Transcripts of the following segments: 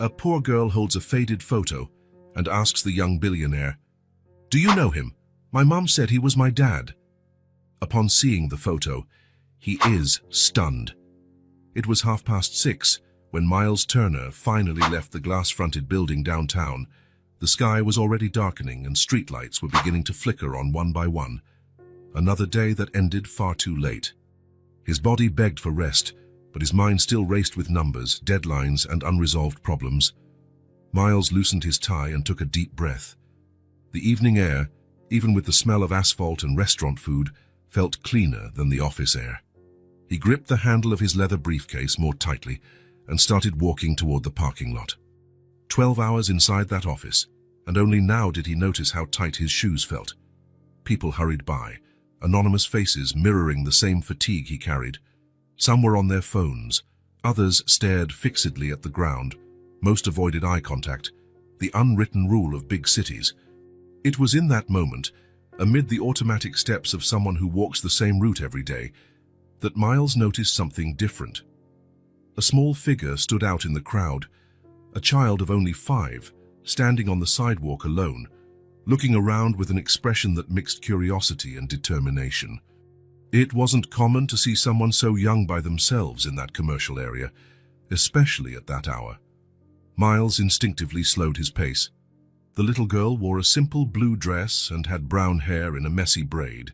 A poor girl holds a faded photo and asks the young billionaire, "Do you know him? My mum said he was my dad." Upon seeing the photo, he is stunned. It was 6:30 when Miles Turner finally left the glass-fronted building downtown. The sky was already darkening and streetlights were beginning to flicker on one by one. Another day that ended far too late. His body begged for rest, but his mind still raced with numbers, deadlines, and unresolved problems. Miles loosened his tie and took a deep breath. The evening air, even with the smell of asphalt and restaurant food, felt cleaner than the office air. He gripped the handle of his leather briefcase more tightly and started walking toward the parking lot. 12 hours inside that office, and only now did he notice how tight his shoes felt. People hurried by, anonymous faces mirroring the same fatigue he carried. Some were on their phones, others stared fixedly at the ground, most avoided eye contact, the unwritten rule of big cities. It was in that moment, amid the automatic steps of someone who walks the same route every day, that Miles noticed something different. A small figure stood out in the crowd, a child of only 5, standing on the sidewalk alone, looking around with an expression that mixed curiosity and determination. It wasn't common to see someone so young by themselves in that commercial area, especially at that hour. Miles instinctively slowed his pace. The little girl wore a simple blue dress and had brown hair in a messy braid.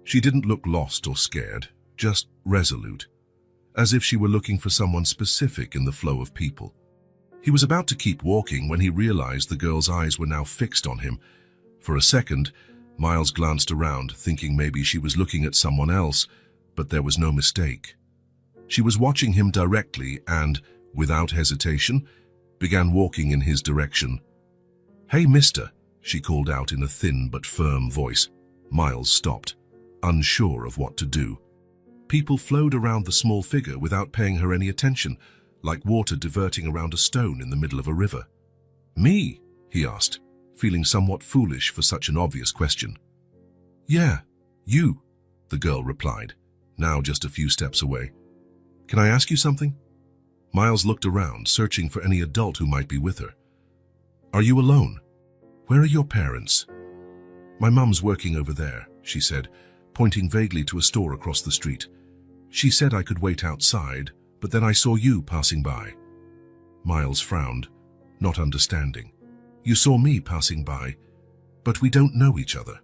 She didn't look lost or scared, just resolute, as if she were looking for someone specific in the flow of people. He was about to keep walking when he realized the girl's eyes were now fixed on him. For a second, Miles glanced around, thinking maybe she was looking at someone else, but there was no mistake. She was watching him directly and, without hesitation, began walking in his direction. "Hey, mister," she called out in a thin but firm voice. Miles stopped, unsure of what to do. People flowed around the small figure without paying her any attention, like water diverting around a stone in the middle of a river. "Me?" he asked, feeling somewhat foolish for such an obvious question. "Yeah, you," the girl replied, now just a few steps away. "Can I ask you something?" Miles looked around, searching for any adult who might be with her. "Are you alone? Where are your parents?" "My mum's working over there," she said, pointing vaguely to a store across the street. "She said I could wait outside, but then I saw you passing by." Miles frowned, not understanding. "You saw me passing by, but we don't know each other."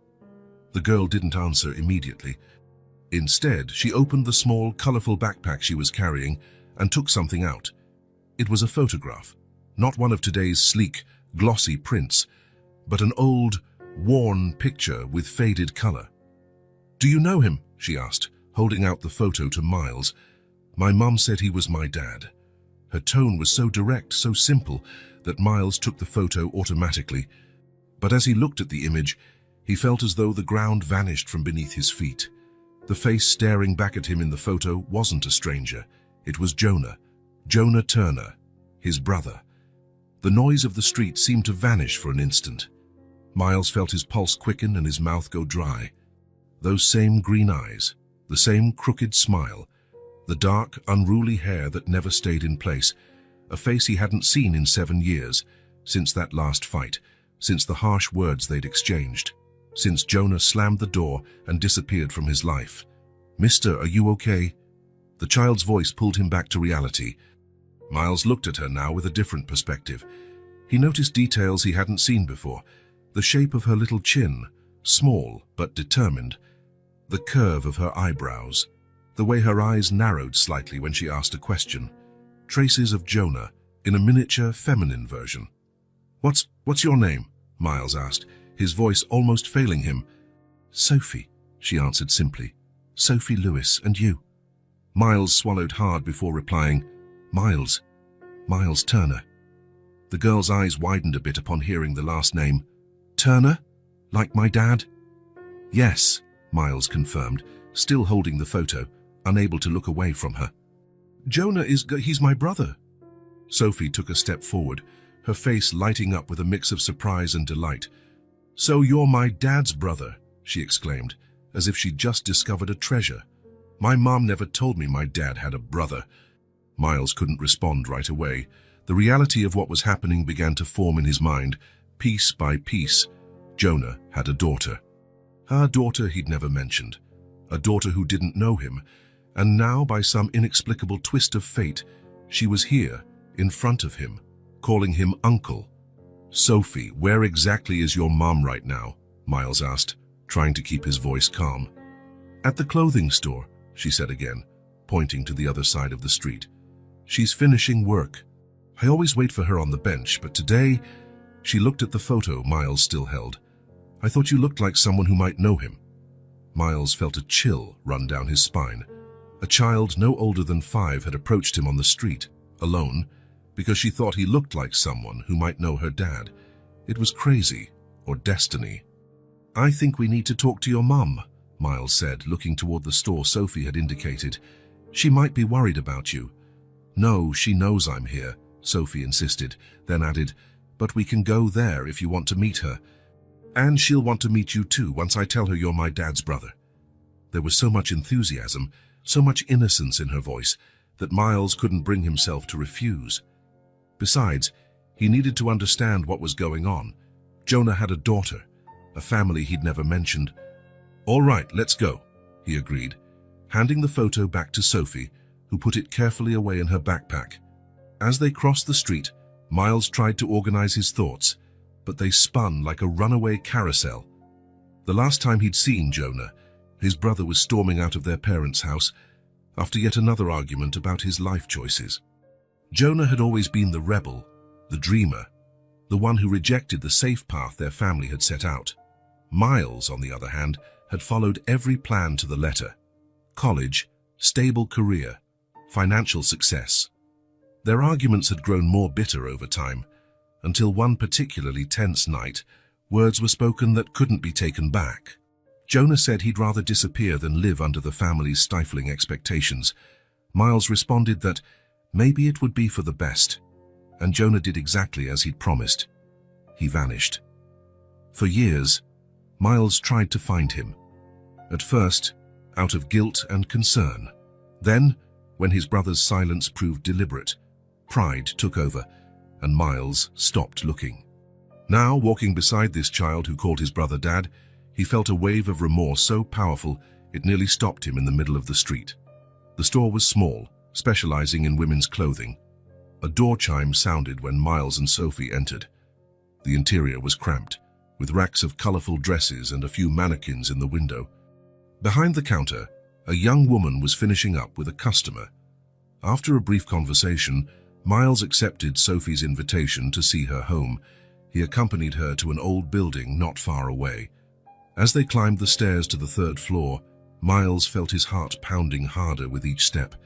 The girl didn't answer immediately. Instead, she opened the small, colorful backpack she was carrying and took something out. It was a photograph, not one of today's sleek, glossy prints, but an old, worn picture with faded color. "Do you know him?" she asked, holding out the photo to Miles. "My mum said he was my dad." Her tone was so direct, so simple, that Miles took the photo automatically. But as he looked at the image, he felt as though the ground vanished from beneath his feet. The face staring back at him in the photo wasn't a stranger. It was Jonah Turner, his brother. The noise of the street seemed to vanish for an instant. Miles felt his pulse quicken and his mouth go dry. Those same green eyes, the same crooked smile, the dark, unruly hair that never stayed in place, a face he hadn't seen in 7 years, since that last fight, since the harsh words they'd exchanged, since Jonah slammed the door and disappeared from his life. "Mister, are you okay?" The child's voice pulled him back to reality. Miles looked at her now with a different perspective. He noticed details he hadn't seen before. The shape of her little chin, small but determined. The curve of her eyebrows. The way her eyes narrowed slightly when she asked a question. Traces of Jonah in a miniature feminine version. What's your name?" Miles asked, his voice almost failing him. "Sophie," she answered simply. "Sophie Lewis, and you?" Miles swallowed hard before replying, Miles Turner." The girl's eyes widened a bit upon hearing the last name. "Turner? Like my dad?" "Yes," Miles confirmed, still holding the photo, unable to look away from her. "Jonah he's my brother." Sophie took a step forward, her face lighting up with a mix of surprise and delight. "So you're my dad's brother," she exclaimed, as if she'd just discovered a treasure. "My mom never told me my dad had a brother." Miles couldn't respond right away. The reality of what was happening began to form in his mind, piece by piece. Jonah had a daughter. A daughter he'd never mentioned. A daughter who didn't know him. And now, by some inexplicable twist of fate, she was here, in front of him, calling him uncle. "Sophie, where exactly is your mom right now?" Miles asked, trying to keep his voice calm. "At the clothing store," she said again, pointing to the other side of the street. "She's finishing work. I always wait for her on the bench, but today..." She looked at the photo Miles still held. "I thought you looked like someone who might know him." Miles felt a chill run down his spine. A child no older than 5 had approached him on the street, alone, because she thought he looked like someone who might know her dad. It was crazy, or destiny. "I think we need to talk to your mum," Miles said, looking toward the store Sophie had indicated. "She might be worried about you." "No, she knows I'm here," Sophie insisted, then added, "But we can go there if you want to meet her. And she'll want to meet you too once I tell her you're my dad's brother." There was so much enthusiasm, so much innocence in her voice, that Miles couldn't bring himself to refuse. Besides, he needed to understand what was going on. Jonah had a daughter, a family he'd never mentioned. "All right, let's go," he agreed, handing the photo back to Sophie, who put it carefully away in her backpack. As they crossed the street, Miles tried to organize his thoughts, but they spun like a runaway carousel. The last time he'd seen Jonah, his brother was storming out of their parents' house after yet another argument about his life choices. Jonah had always been the rebel, the dreamer, the one who rejected the safe path their family had set out. Miles, on the other hand, had followed every plan to the letter. College, stable career, financial success. Their arguments had grown more bitter over time, until one particularly tense night, words were spoken that couldn't be taken back. Jonah said he'd rather disappear than live under the family's stifling expectations. Miles responded that maybe it would be for the best, and Jonah did exactly as he'd promised. He vanished. For years, Miles tried to find him. At first, out of guilt and concern. Then, when his brother's silence proved deliberate, pride took over, and Miles stopped looking. Now, walking beside this child who called his brother Dad, he felt a wave of remorse so powerful it nearly stopped him in the middle of the street. The store was small, specializing in women's clothing. A door chime sounded when Miles and Sophie entered. The interior was cramped, with racks of colorful dresses and a few mannequins in the window. Behind the counter, a young woman was finishing up with a customer. After a brief conversation, Miles accepted Sophie's invitation to see her home. He accompanied her to an old building not far away. As they climbed the stairs to the 3rd floor, Miles felt his heart pounding harder with each step.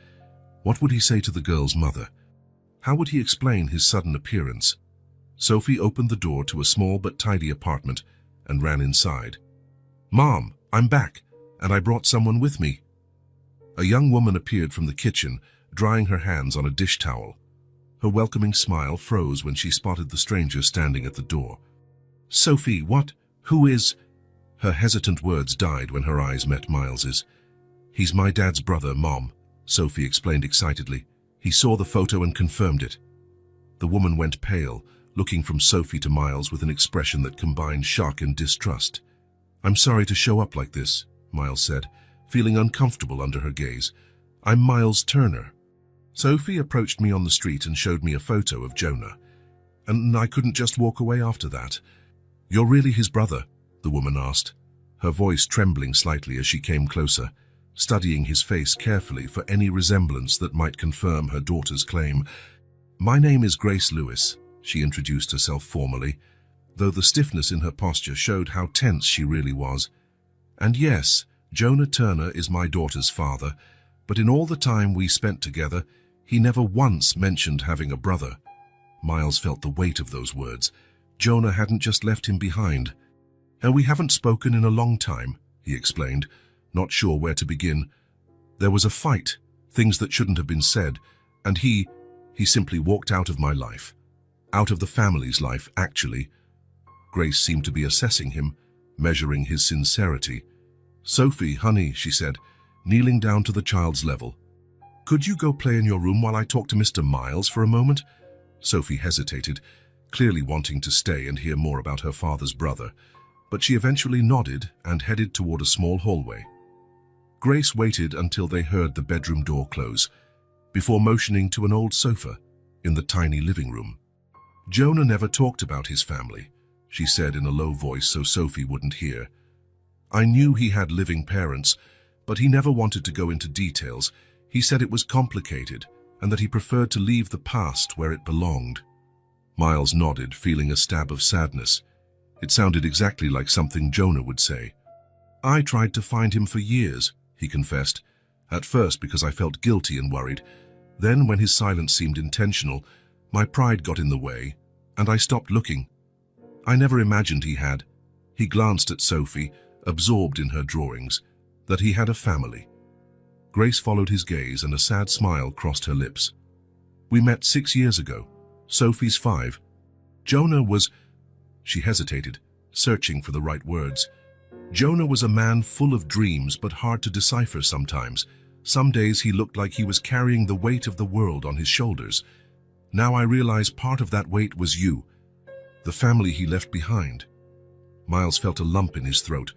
What would he say to the girl's mother? How would he explain his sudden appearance? Sophie opened the door to a small but tidy apartment and ran inside. "Mom, I'm back, and I brought someone with me." A young woman appeared from the kitchen, drying her hands on a dish towel. Her welcoming smile froze when she spotted the stranger standing at the door. "Sophie, what? Who is..." Her hesitant words died when her eyes met Miles's. "He's my dad's brother, Mom," Sophie explained excitedly. "He saw the photo and confirmed it." The woman went pale, looking from Sophie to Miles with an expression that combined shock and distrust. "I'm sorry to show up like this," Miles said, feeling uncomfortable under her gaze. "I'm Miles Turner." Sophie approached me on the street and showed me a photo of Jonah, and I couldn't just walk away after that. "You're really his brother?" the woman asked, her voice trembling slightly as she came closer, studying his face carefully for any resemblance that might confirm her daughter's claim. "My name is Grace Lewis," she introduced herself formally, though the stiffness in her posture showed how tense she really was. "And yes, Jonah Turner is my daughter's father, but in all the time we spent together, he never once mentioned having a brother." Miles felt the weight of those words. Jonah hadn't just left him behind. "And we haven't spoken in a long time," he explained, not sure where to begin. "There was a fight, things that shouldn't have been said, and he simply walked out of my life. Out of the family's life, actually." Grace seemed to be assessing him, measuring his sincerity. "Sophie, honey," she said, kneeling down to the child's level. "Could you go play in your room while I talk to Mr. Miles for a moment? Sophie hesitated, clearly wanting to stay and hear more about her father's brother, but she eventually nodded and headed toward a small hallway. Grace waited until they heard the bedroom door close, before motioning to an old sofa in the tiny living room. "Jonah never talked about his family," she said in a low voice so Sophie wouldn't hear. "I knew he had living parents, but he never wanted to go into details. He said it was complicated and that he preferred to leave the past where it belonged." Miles nodded, feeling a stab of sadness. It sounded exactly like something Jonah would say. "I tried to find him for years," he confessed, "at first because I felt guilty and worried. Then, when his silence seemed intentional, my pride got in the way, and I stopped looking. I never imagined he had." He glanced at Sophie, absorbed in her drawings, "that he had a family." Grace followed his gaze and a sad smile crossed her lips. "We met 6 years ago. Sophie's 5. Jonah was—" She hesitated, searching for the right words. "Jonah was a man full of dreams but hard to decipher sometimes. Some days he looked like he was carrying the weight of the world on his shoulders. Now I realize part of that weight was you, the family he left behind." Miles felt a lump in his throat.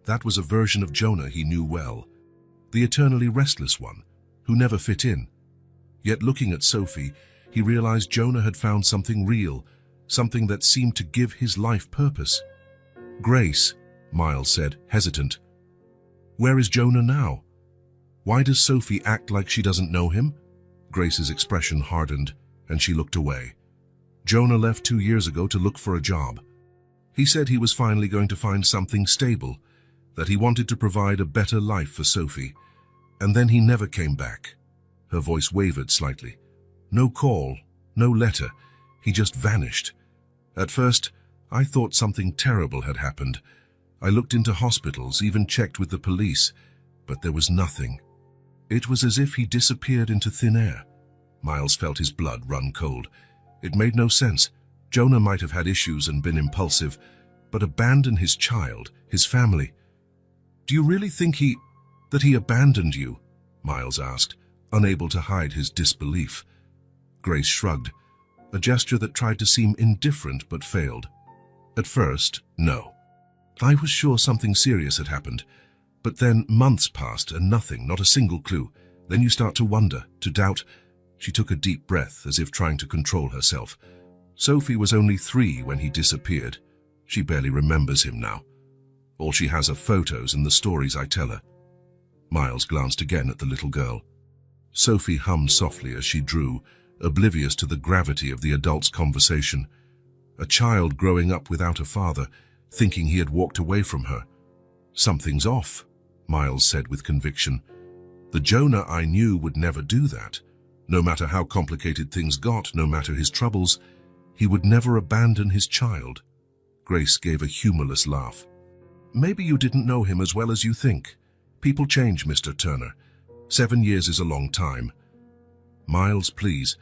That was a version of Jonah he knew well, the eternally restless one, who never fit in. Yet looking at Sophie, he realized Jonah had found something real, something that seemed to give his life purpose. "Grace," Miles said, hesitant, "where is Jonah now? Why does Sophie act like she doesn't know him?" Grace's expression hardened, and she looked away. "Jonah left 2 years ago to look for a job. He said he was finally going to find something stable, that he wanted to provide a better life for Sophie. And then he never came back." Her voice wavered slightly. "No call, no letter. He just vanished. At first, I thought something terrible had happened. I looked into hospitals, even checked with the police, but there was nothing. It was as if he disappeared into thin air." Miles felt his blood run cold. It made no sense. Jonah might have had issues and been impulsive, but abandon his child, his family. "Do you really think that he abandoned you?" Miles asked, unable to hide his disbelief. Grace shrugged, a gesture that tried to seem indifferent but failed. "At first, no. I was sure something serious had happened. But then months passed and nothing, not a single clue. Then you start to wonder, to doubt." She took a deep breath, as if trying to control herself. "Sophie was only 3 when he disappeared. She barely remembers him now. All she has are photos and the stories I tell her." Miles glanced again at the little girl. Sophie hummed softly as she drew, oblivious to the gravity of the adult's conversation. A child growing up without a father, thinking he had walked away from her. "Something's off," Miles said with conviction. "The Jonah I knew would never do that. No matter how complicated things got, no matter his troubles, he would never abandon his child." Grace gave a humorless laugh. "Maybe you didn't know him as well as you think. People change, Mr. Turner. 7 years is a long time." "Miles, please.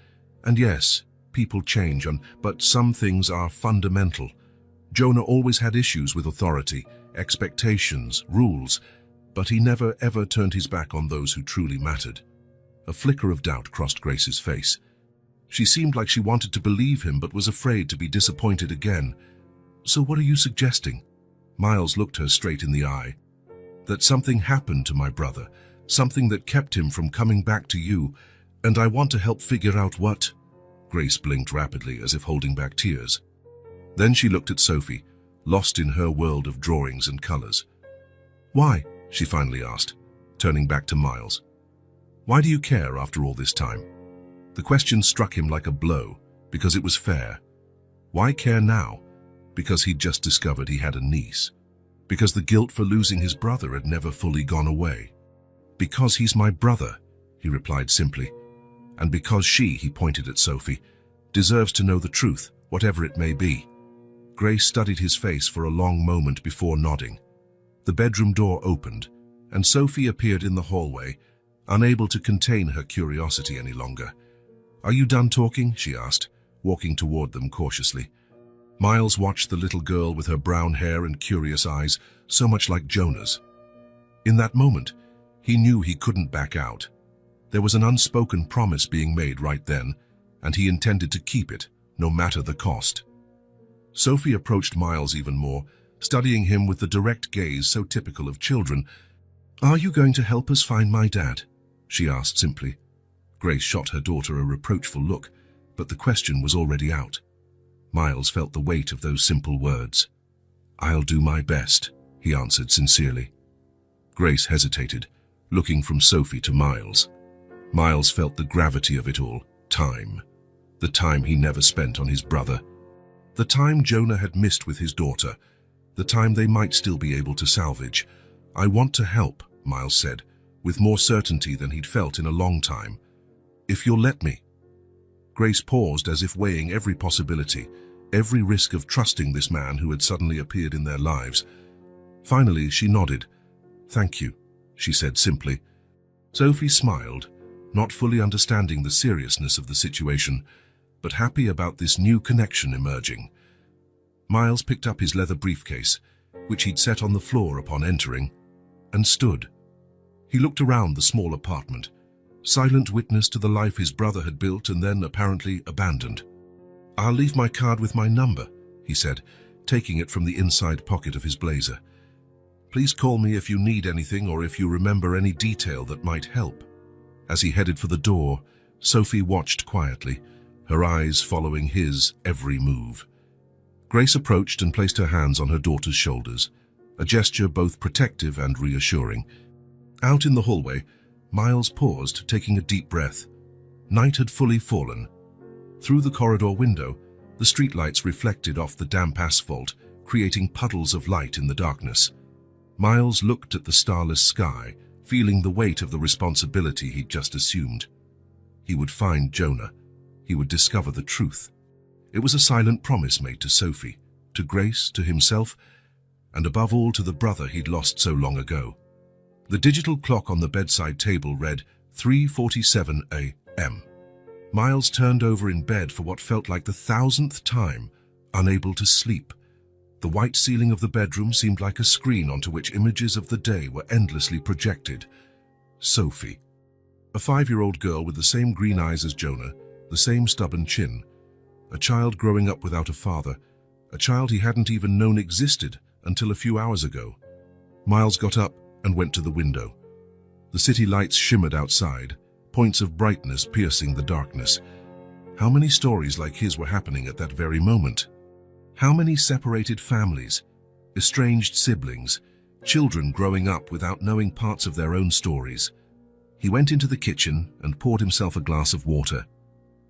And yes, people change, but some things are fundamental. Jonah always had issues with authority, expectations, rules, but he never ever turned his back on those who truly mattered." A flicker of doubt crossed Grace's face. She seemed like she wanted to believe him but was afraid to be disappointed again. "So what are you suggesting?" Miles looked her straight in the eye. "That something happened to my brother, something that kept him from coming back to you, and I want to help figure out what." Grace blinked rapidly, as if holding back tears. Then she looked at Sophie, lost in her world of drawings and colors. "Why?" she finally asked, turning back to Miles. "Why do you care after all this time?" The question struck him like a blow, because it was fair. Why care now? Because he'd just discovered he had a niece. Because the guilt for losing his brother had never fully gone away. "Because he's my brother," he replied simply. "And because she," he pointed at Sophie, "deserves to know the truth, whatever it may be." Grace studied his face for a long moment before nodding. The bedroom door opened, and Sophie appeared in the hallway, unable to contain her curiosity any longer. "Are you done talking?" she asked, walking toward them cautiously. Miles watched the little girl with her brown hair and curious eyes, so much like Jonah's. In that moment, he knew he couldn't back out. There was an unspoken promise being made right then, and he intended to keep it, no matter the cost. Sophie approached Miles even more, studying him with the direct gaze so typical of children. "Are you going to help us find my dad?" she asked simply. Grace shot her daughter a reproachful look, but the question was already out. Miles felt the weight of those simple words. "I'll do my best," he answered sincerely. Grace hesitated, looking from Sophie to Miles. Miles felt the gravity of it all. Time. The time he never spent on his brother. The time Jonah had missed with his daughter. The time they might still be able to salvage. "I want to help," Miles said, with more certainty than he'd felt in a long time. "If you'll let me." Grace paused as if weighing every possibility, every risk of trusting this man who had suddenly appeared in their lives. Finally, she nodded. "Thank you," she said simply. Sophie smiled, not fully understanding the seriousness of the situation, but happy about this new connection emerging. Miles picked up his leather briefcase, which he'd set on the floor upon entering, and stood. He looked around the small apartment, silent witness to the life his brother had built and then apparently abandoned. "I'll leave my card with my number," he said, taking it from the inside pocket of his blazer. "Please call me if you need anything or if you remember any detail that might help." As he headed for the door, Sophie watched quietly, her eyes following his every move. Grace approached and placed her hands on her daughter's shoulders, a gesture both protective and reassuring. Out in the hallway, Miles paused, taking a deep breath. Night had fully fallen. Through the corridor window, the streetlights reflected off the damp asphalt, creating puddles of light in the darkness. Miles looked at the starless sky, feeling the weight of the responsibility he'd just assumed. He would find Jonah. He would discover the truth. It was a silent promise made to Sophie, to Grace, to himself, and above all to the brother he'd lost so long ago. The digital clock on the bedside table read 3:47 a.m. Miles turned over in bed for what felt like the 1,000th time, unable to sleep. The white ceiling of the bedroom seemed like a screen onto which images of the day were endlessly projected. Sophie. A 5-year-old girl with the same green eyes as Jonah, the same stubborn chin. A child growing up without a father, a child he hadn't even known existed until a few hours ago. Miles got up and went to the window. The city lights shimmered outside, points of brightness piercing the darkness. How many stories like his were happening at that very moment? How many separated families, estranged siblings, children growing up without knowing parts of their own stories? He went into the kitchen and poured himself a glass of water.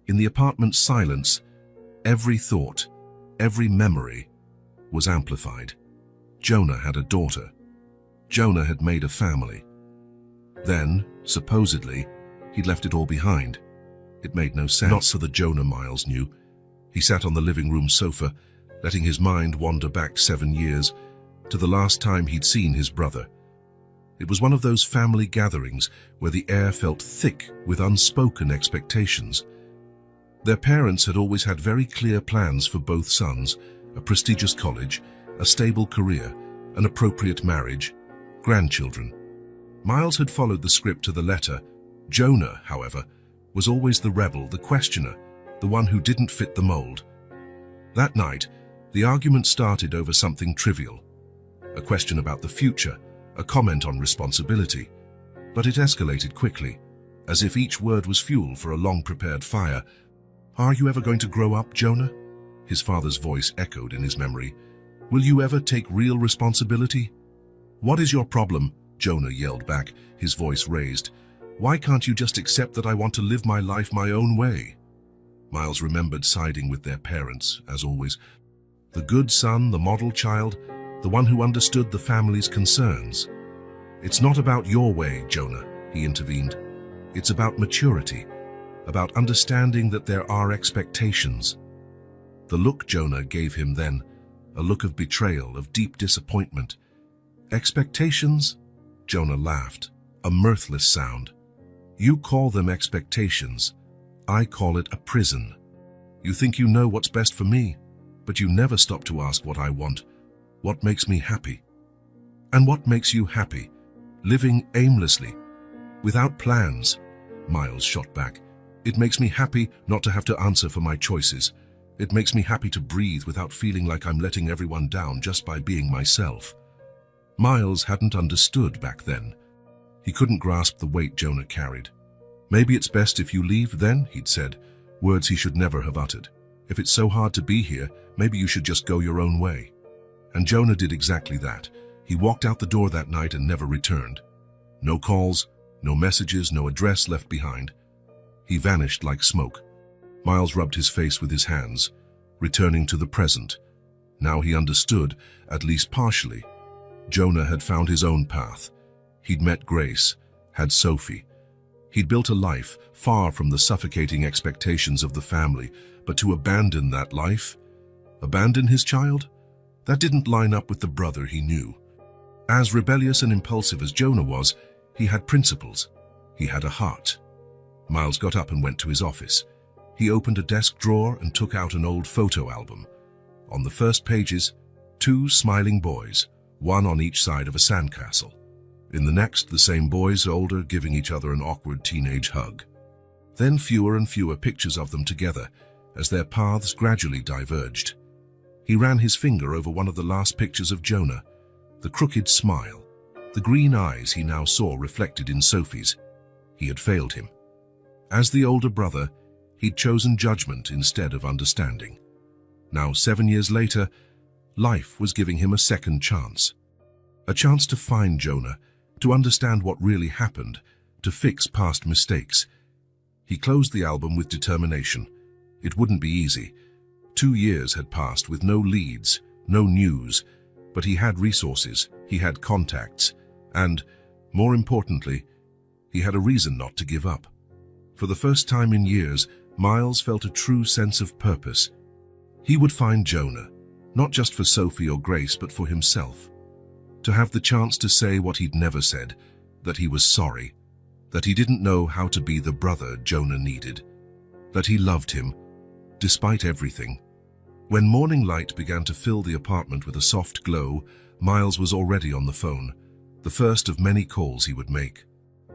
In the apartment's silence, every thought, every memory was amplified. Jonah had a daughter. Jonah had made a family. Then, supposedly, he'd left it all behind. It made no sense. Not for the Jonah Miles knew. He sat on the living room sofa, letting his mind wander back 7 years, to the last time he'd seen his brother. It was one of those family gatherings where the air felt thick with unspoken expectations. Their parents had always had very clear plans for both sons, a prestigious college, a stable career, an appropriate marriage, grandchildren. Miles had followed the script to the letter. Jonah, however, was always the rebel, the questioner, the one who didn't fit the mold. That night, the argument started over something trivial, a question about the future, a comment on responsibility. But it escalated quickly, as if each word was fuel for a long-prepared fire. "Are you ever going to grow up, Jonah?" His father's voice echoed in his memory. "Will you ever take real responsibility?" "What is your problem?" Jonah yelled back, his voice raised. "Why can't you just accept that I want to live my life my own way?" Miles remembered siding with their parents, as always. The good son, the model child, the one who understood the family's concerns. "It's not about your way, Jonah," he intervened. "It's about maturity, about understanding that there are expectations." The look Jonah gave him then, a look of betrayal, of deep disappointment. "Expectations?" Jonah laughed, a mirthless sound. "You call them expectations. I call it a prison. You think you know what's best for me, but you never stop to ask what I want, what makes me happy." "And what makes you happy? Living aimlessly, without plans," Miles shot back. It makes me happy not to have to answer for my choices. It makes me happy to breathe without feeling like I'm letting everyone down just by being myself. Miles hadn't understood back then. He couldn't grasp the weight Jonah carried. Maybe it's best if you leave then, he'd said, words he should never have uttered. If it's so hard to be here, maybe you should just go your own way. And Jonah did exactly that. He walked out the door that night and never returned. No calls, no messages, no address left behind. He vanished like smoke. Miles rubbed his face with his hands, returning to the present. Now he understood, at least partially. Jonah had found his own path. He'd met Grace, had Sophie. He'd built a life far from the suffocating expectations of the family, but to abandon that life? Abandon his child? That didn't line up with the brother he knew. As rebellious and impulsive as Jonah was, he had principles. He had a heart. Miles got up and went to his office. He opened a desk drawer and took out an old photo album. On the first pages, 2 smiling boys, one on each side of a sandcastle. In the next, the same boys, older, giving each other an awkward teenage hug. Then fewer and fewer pictures of them together, as their paths gradually diverged. He ran his finger over one of the last pictures of Jonah, the crooked smile, the green eyes he now saw reflected in Sophie's. He had failed him. As the older brother, he'd chosen judgment instead of understanding. Now, 7 years later, life was giving him a second chance. A chance to find Jonah, to understand what really happened, to fix past mistakes. He closed the album with determination. It wouldn't be easy. 2 years had passed with no leads, no news, but he had resources, he had contacts, and, more importantly, he had a reason not to give up. For the first time in years, Miles felt a true sense of purpose. He would find Jonah, not just for Sophie or Grace, but for himself. To have the chance to say what he'd never said, that he was sorry, that he didn't know how to be the brother Jonah needed, that he loved him, despite everything. When morning light began to fill the apartment with a soft glow, Miles was already on the phone, the first of many calls he would make.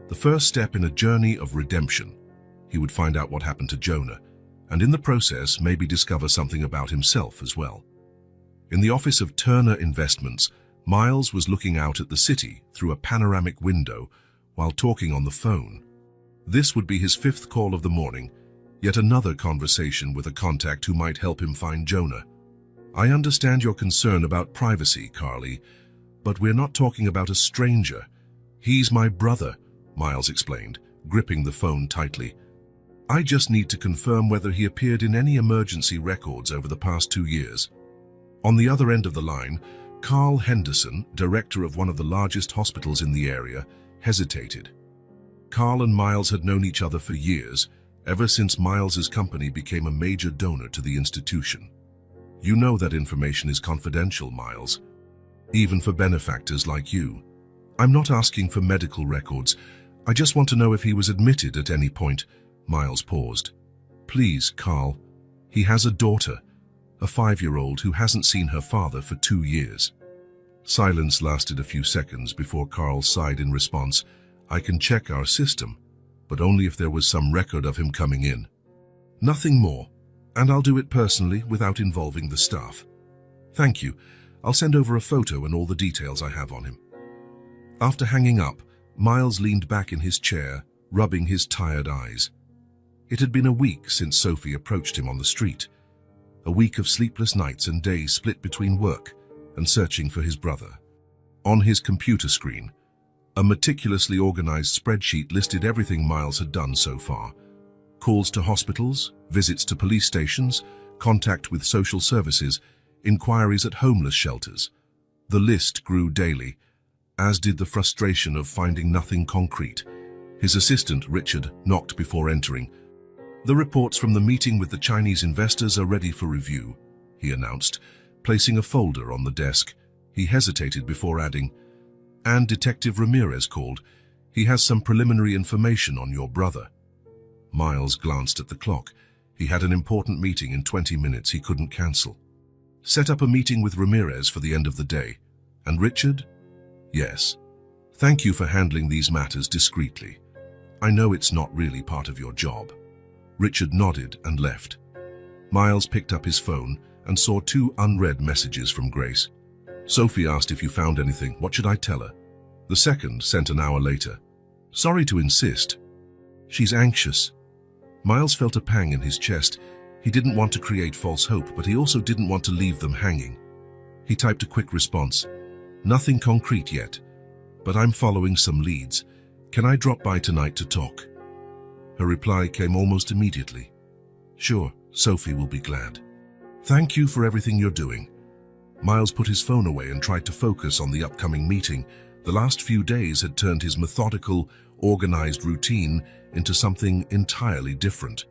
The first step in a journey of redemption. He would find out what happened to Jonah, and in the process maybe discover something about himself as well. In the office of Turner Investments, Miles was looking out at the city through a panoramic window while talking on the phone. This would be his 5th call of the morning, yet another conversation with a contact who might help him find Jonah. I understand your concern about privacy, Carly, but we're not talking about a stranger. He's my brother, Miles explained, gripping the phone tightly. I just need to confirm whether he appeared in any emergency records over the past 2 years. On the other end of the line, Carl Henderson, director of one of the largest hospitals in the area, hesitated. Carl and Miles had known each other for years, ever since Miles's company became a major donor to the institution. You know that information is confidential, Miles, even for benefactors like you. I'm not asking for medical records. I just want to know if he was admitted at any point. Miles paused. Please, Carl. He has a daughter, a 5-year-old who hasn't seen her father for 2 years. Silence lasted a few seconds before Carl sighed in response. I can check our system, but only if there was some record of him coming in. Nothing more, and I'll do it personally without involving the staff. Thank you. I'll send over a photo and all the details I have on him. After hanging up, Miles leaned back in his chair, rubbing his tired eyes. It had been a week since Sophie approached him on the street. A week of sleepless nights and days split between work and searching for his brother. On his computer screen, a meticulously organized spreadsheet listed everything Miles had done so far. Calls to hospitals, visits to police stations, contact with social services, inquiries at homeless shelters. The list grew daily, as did the frustration of finding nothing concrete. His assistant, Richard, knocked before entering. The reports from the meeting with the Chinese investors are ready for review, he announced, placing a folder on the desk. He hesitated before adding, and Detective Ramirez called. He has some preliminary information on your brother. Miles glanced at the clock. He had an important meeting in 20 minutes he couldn't cancel. Set up a meeting with Ramirez for the end of the day. And Richard? Yes. Thank you for handling these matters discreetly. I know it's not really part of your job. Richard nodded and left. Miles picked up his phone and saw 2 unread messages from Grace. Sophie asked if you found anything. What should I tell her? The second sent an hour later. Sorry to insist. She's anxious. Miles felt a pang in his chest. He didn't want to create false hope, but he also didn't want to leave them hanging. He typed a quick response. Nothing concrete yet, but I'm following some leads. Can I drop by tonight to talk? Her reply came almost immediately. Sure, Sophie will be glad. Thank you for everything you're doing. Miles put his phone away and tried to focus on the upcoming meeting. The last few days had turned his methodical, organized routine into something entirely different.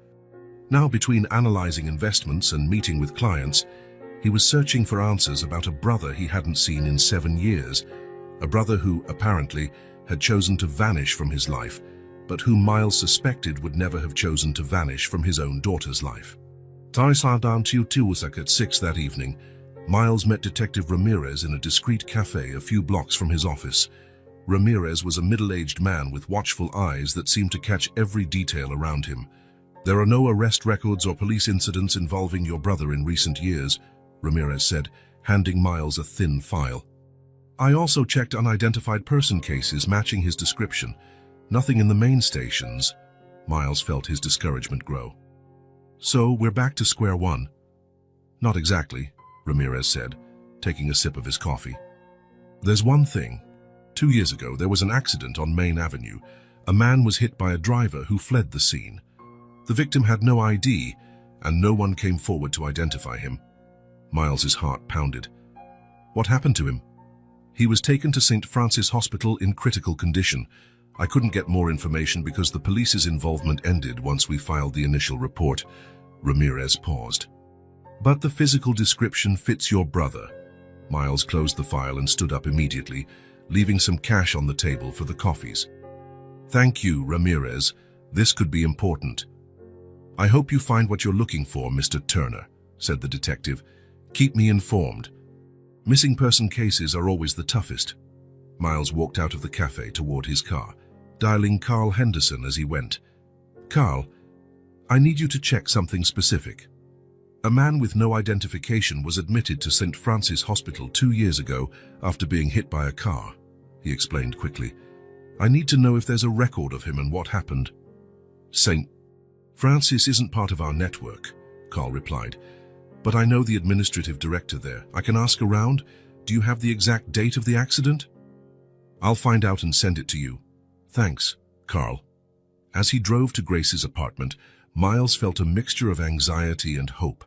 Now, between analyzing investments and meeting with clients, he was searching for answers about a brother he hadn't seen in 7 years, a brother who, apparently, had chosen to vanish from his life, but whom Miles suspected would never have chosen to vanish from his own daughter's life. At 6 that evening, Miles met Detective Ramirez in a discreet cafe a few blocks from his office. Ramirez was a middle-aged man with watchful eyes that seemed to catch every detail around him. There are no arrest records or police incidents involving your brother in recent years, Ramirez said, handing Miles a thin file. I also checked unidentified person cases matching his description. Nothing in the main stations. Miles felt his discouragement grow. So we're back to square one. Not exactly, Ramirez said, taking a sip of his coffee. There's one thing. 2 years ago, there was an accident on Main Avenue. A man was hit by a driver who fled the scene. The victim had no ID, and no one came forward to identify him. Miles's heart pounded. What happened to him? He was taken to St. Francis Hospital in critical condition. I couldn't get more information because the police's involvement ended once we filed the initial report. Ramirez paused. But the physical description fits your brother. Miles closed the file and stood up immediately, leaving some cash on the table for the coffees. Thank you, Ramirez. This could be important. I hope you find what you're looking for, Mr. Turner, said the detective. Keep me informed. Missing person cases are always the toughest. Miles walked out of the cafe toward his car, dialing Carl Henderson as he went. Carl, I need you to check something specific. A man with no identification was admitted to St. Francis Hospital 2 years ago after being hit by a car, he explained quickly. I need to know if there's a record of him and what happened. St. Francis isn't part of our network, Carl replied, but I know the administrative director there. I can ask around. Do you have the exact date of the accident? I'll find out and send it to you. Thanks, Carl. As he drove to Grace's apartment, Miles felt a mixture of anxiety and hope.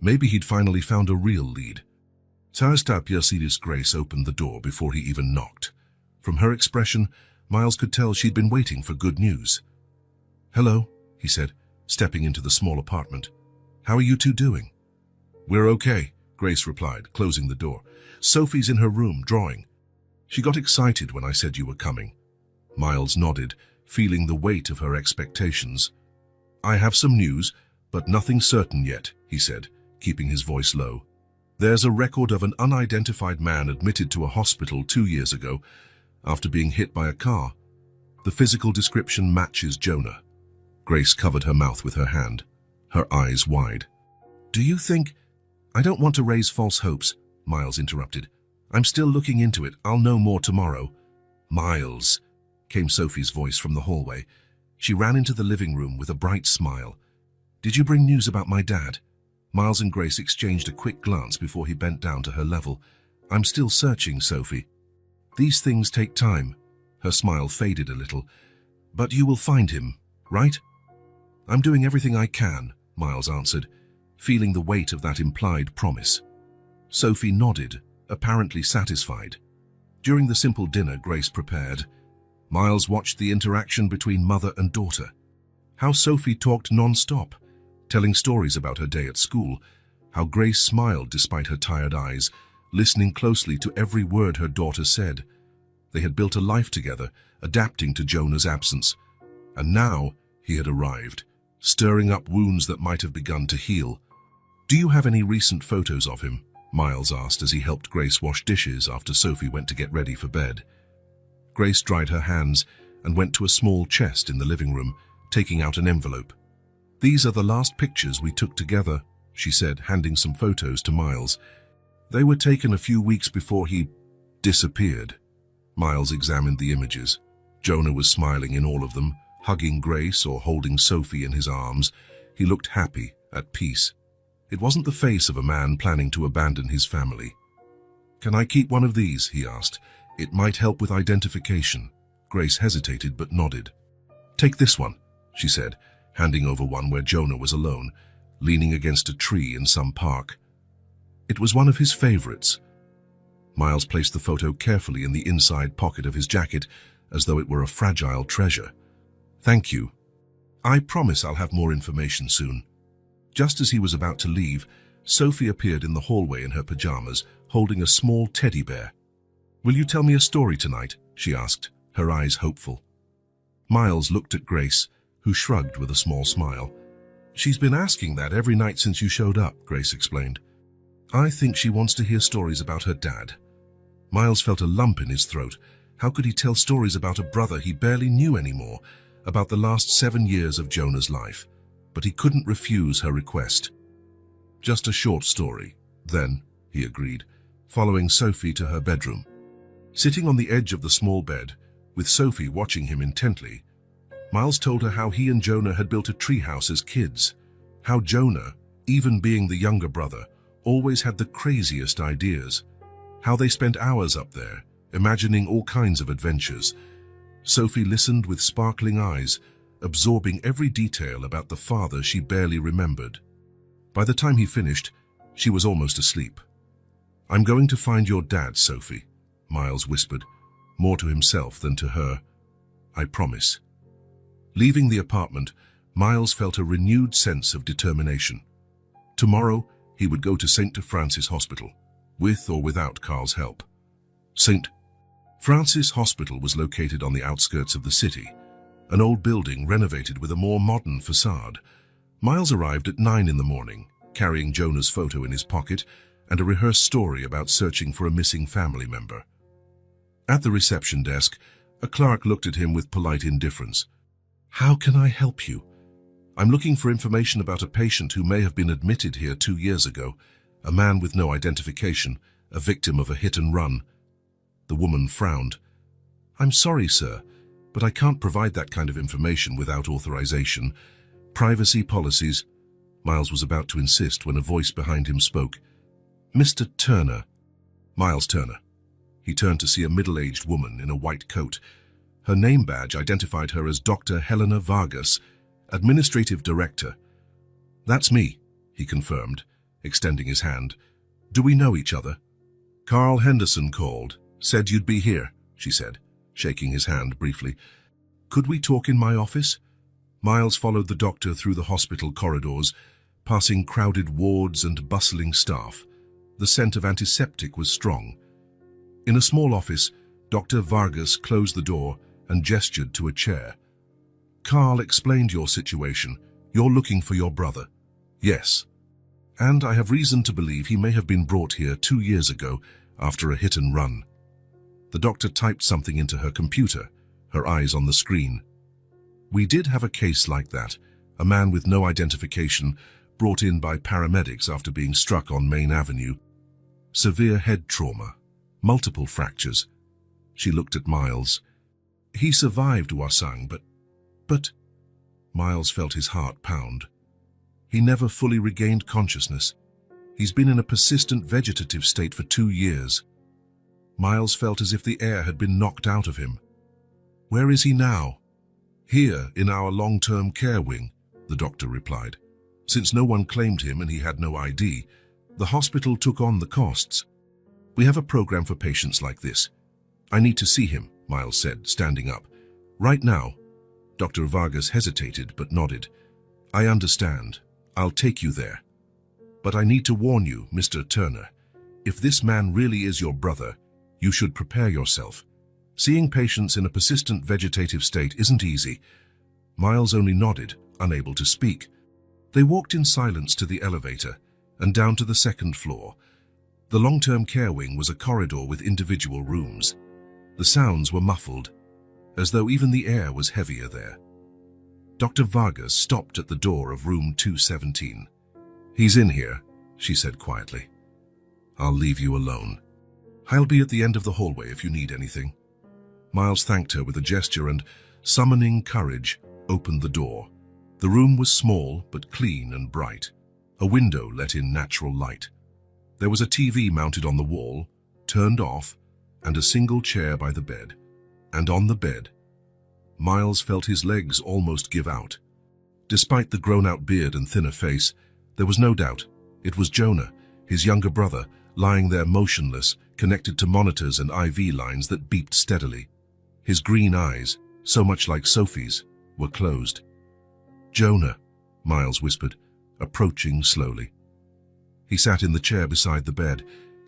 Maybe he'd finally found a real lead. Grace opened the door before he even knocked. From her expression, Miles could tell she'd been waiting for good news. Hello, he said, stepping into the small apartment. How are you two doing? We're okay, Grace replied, closing the door. Sophie's in her room, drawing. She got excited when I said you were coming. Miles nodded, feeling the weight of her expectations. I have some news, but nothing certain yet, he said, keeping his voice low. There's a record of an unidentified man admitted to a hospital 2 years ago after being hit by a car. The physical description matches Jonah. Grace covered her mouth with her hand, her eyes wide. Do you think... I don't want to raise false hopes, Miles interrupted. I'm still looking into it. I'll know more tomorrow. Miles, came Sophie's voice from the hallway. She ran into the living room with a bright smile. Did you bring news about my dad? Miles and Grace exchanged a quick glance before he bent down to her level. I'm still searching, Sophie. These things take time. Her smile faded a little. But you will find him, right? I'm doing everything I can, Miles answered, feeling the weight of that implied promise. Sophie nodded, apparently satisfied. During the simple dinner Grace prepared, Miles watched the interaction between mother and daughter. How Sophie talked non-stop, telling stories about her day at school, how Grace smiled despite her tired eyes, listening closely to every word her daughter said. They had built a life together, adapting to Jonah's absence. And now he had arrived, stirring up wounds that might have begun to heal. Do you have any recent photos of him? Miles asked as he helped Grace wash dishes after Sophie went to get ready for bed. Grace dried her hands and went to a small chest in the living room, taking out an envelope. "These are the last pictures we took together," she said, handing some photos to Miles. "They were taken a few weeks before he disappeared." Miles examined the images. Jonah was smiling in all of them, hugging Grace or holding Sophie in his arms. He looked happy, at peace. It wasn't the face of a man planning to abandon his family. "Can I keep one of these?" he asked. "It might help with identification." Grace hesitated but nodded. "Take this one," she said, handing over one where Jonah was alone, leaning against a tree in some park. It was one of his favorites. Miles placed the photo carefully in the inside pocket of his jacket, as though it were a fragile treasure. "Thank you. I promise I'll have more information soon." Just as he was about to leave, Sophie appeared in the hallway in her pajamas, holding a small teddy bear. "Will you tell me a story tonight?" she asked, her eyes hopeful. Miles looked at Grace, who shrugged with a small smile. "She's been asking that every night since you showed up," Grace explained. "I think she wants to hear stories about her dad." Miles felt a lump in his throat. How could he tell stories about a brother he barely knew anymore, about the last 7 years of Jonah's life? But he couldn't refuse her request. "Just a short story, then," he agreed, following Sophie to her bedroom. Sitting on the edge of the small bed, with Sophie watching him intently, Miles told her how he and Jonah had built a treehouse as kids, how Jonah, even being the younger brother, always had the craziest ideas, how they spent hours up there, imagining all kinds of adventures. Sophie listened with sparkling eyes, absorbing every detail about the father she barely remembered. By the time he finished, she was almost asleep. "I'm going to find your dad, Sophie," Miles whispered, more to himself than to her. "I promise." Leaving the apartment, Miles felt a renewed sense of determination. Tomorrow, he would go to St. Francis Hospital, with or without Carl's help. St. Francis Hospital was located on the outskirts of the city, an old building renovated with a more modern facade. Miles arrived at 9 in the morning, carrying Jonah's photo in his pocket and a rehearsed story about searching for a missing family member. At the reception desk, a clerk looked at him with polite indifference. "How can I help you?" "I'm looking for information about a patient who may have been admitted here 2 years ago, a man with no identification, a victim of a hit and run." The woman frowned. "I'm sorry, sir, but I can't provide that kind of information without authorization. Privacy policies." Miles was about to insist when a voice behind him spoke. "Mr. Turner." "Miles Turner." He turned to see a middle-aged woman in a white coat. Her name badge identified her as Dr. Helena Vargas, Administrative Director. "That's me," he confirmed, extending his hand. "Do we know each other?" "Carl Henderson called. Said you'd be here," she said, shaking his hand briefly. "Could we talk in my office?" Miles followed the doctor through the hospital corridors, passing crowded wards and bustling staff. The scent of antiseptic was strong. In a small office, Dr. Vargas closed the door and gestured to a chair. "Carl explained your situation. You're looking for your brother." "Yes. And I have reason to believe he may have been brought here 2 years ago after a hit and run." The doctor typed something into her computer, her eyes on the screen. "We did have a case like that, a man with no identification brought in by paramedics after being struck on Main Avenue. Severe head trauma, multiple fractures." She looked at Miles. "He survived, Wasang, but... Miles felt his heart pound. "He never fully regained consciousness. He's been in a persistent vegetative state for 2 years." Miles felt as if the air had been knocked out of him. "Where is he now?" "Here, in our long-term care wing," the doctor replied. "Since no one claimed him and he had no ID, the hospital took on the costs. We have a program for patients like this." "I need to see him," Miles said, standing up. "Right now." Dr. Vargas hesitated but nodded. "I understand. I'll take you there. But I need to warn you, Mr. Turner, if this man really is your brother, you should prepare yourself. Seeing patients in a persistent vegetative state isn't easy." Miles only nodded, unable to speak. They walked in silence to the elevator and down to the 2nd floor. The long-term care wing was a corridor with individual rooms. The sounds were muffled, as though even the air was heavier there. Dr. Vargas stopped at the door of room 217. "He's in here," she said quietly. "I'll leave you alone. I'll be at the end of the hallway if you need anything." Miles thanked her with a gesture and, summoning courage, opened the door. The room was small but clean and bright. A window let in natural light. There was a TV mounted on the wall, turned off, and a single chair by the bed. And on the bed, Miles felt his legs almost give out. Despite the grown-out beard and thinner face, there was no doubt it was Jonah, his younger brother, lying there motionless, connected to monitors and IV lines that beeped steadily. His green eyes, so much like Sophie's, were closed. "Jonah," Miles whispered, approaching slowly. He sat in the chair beside the bed,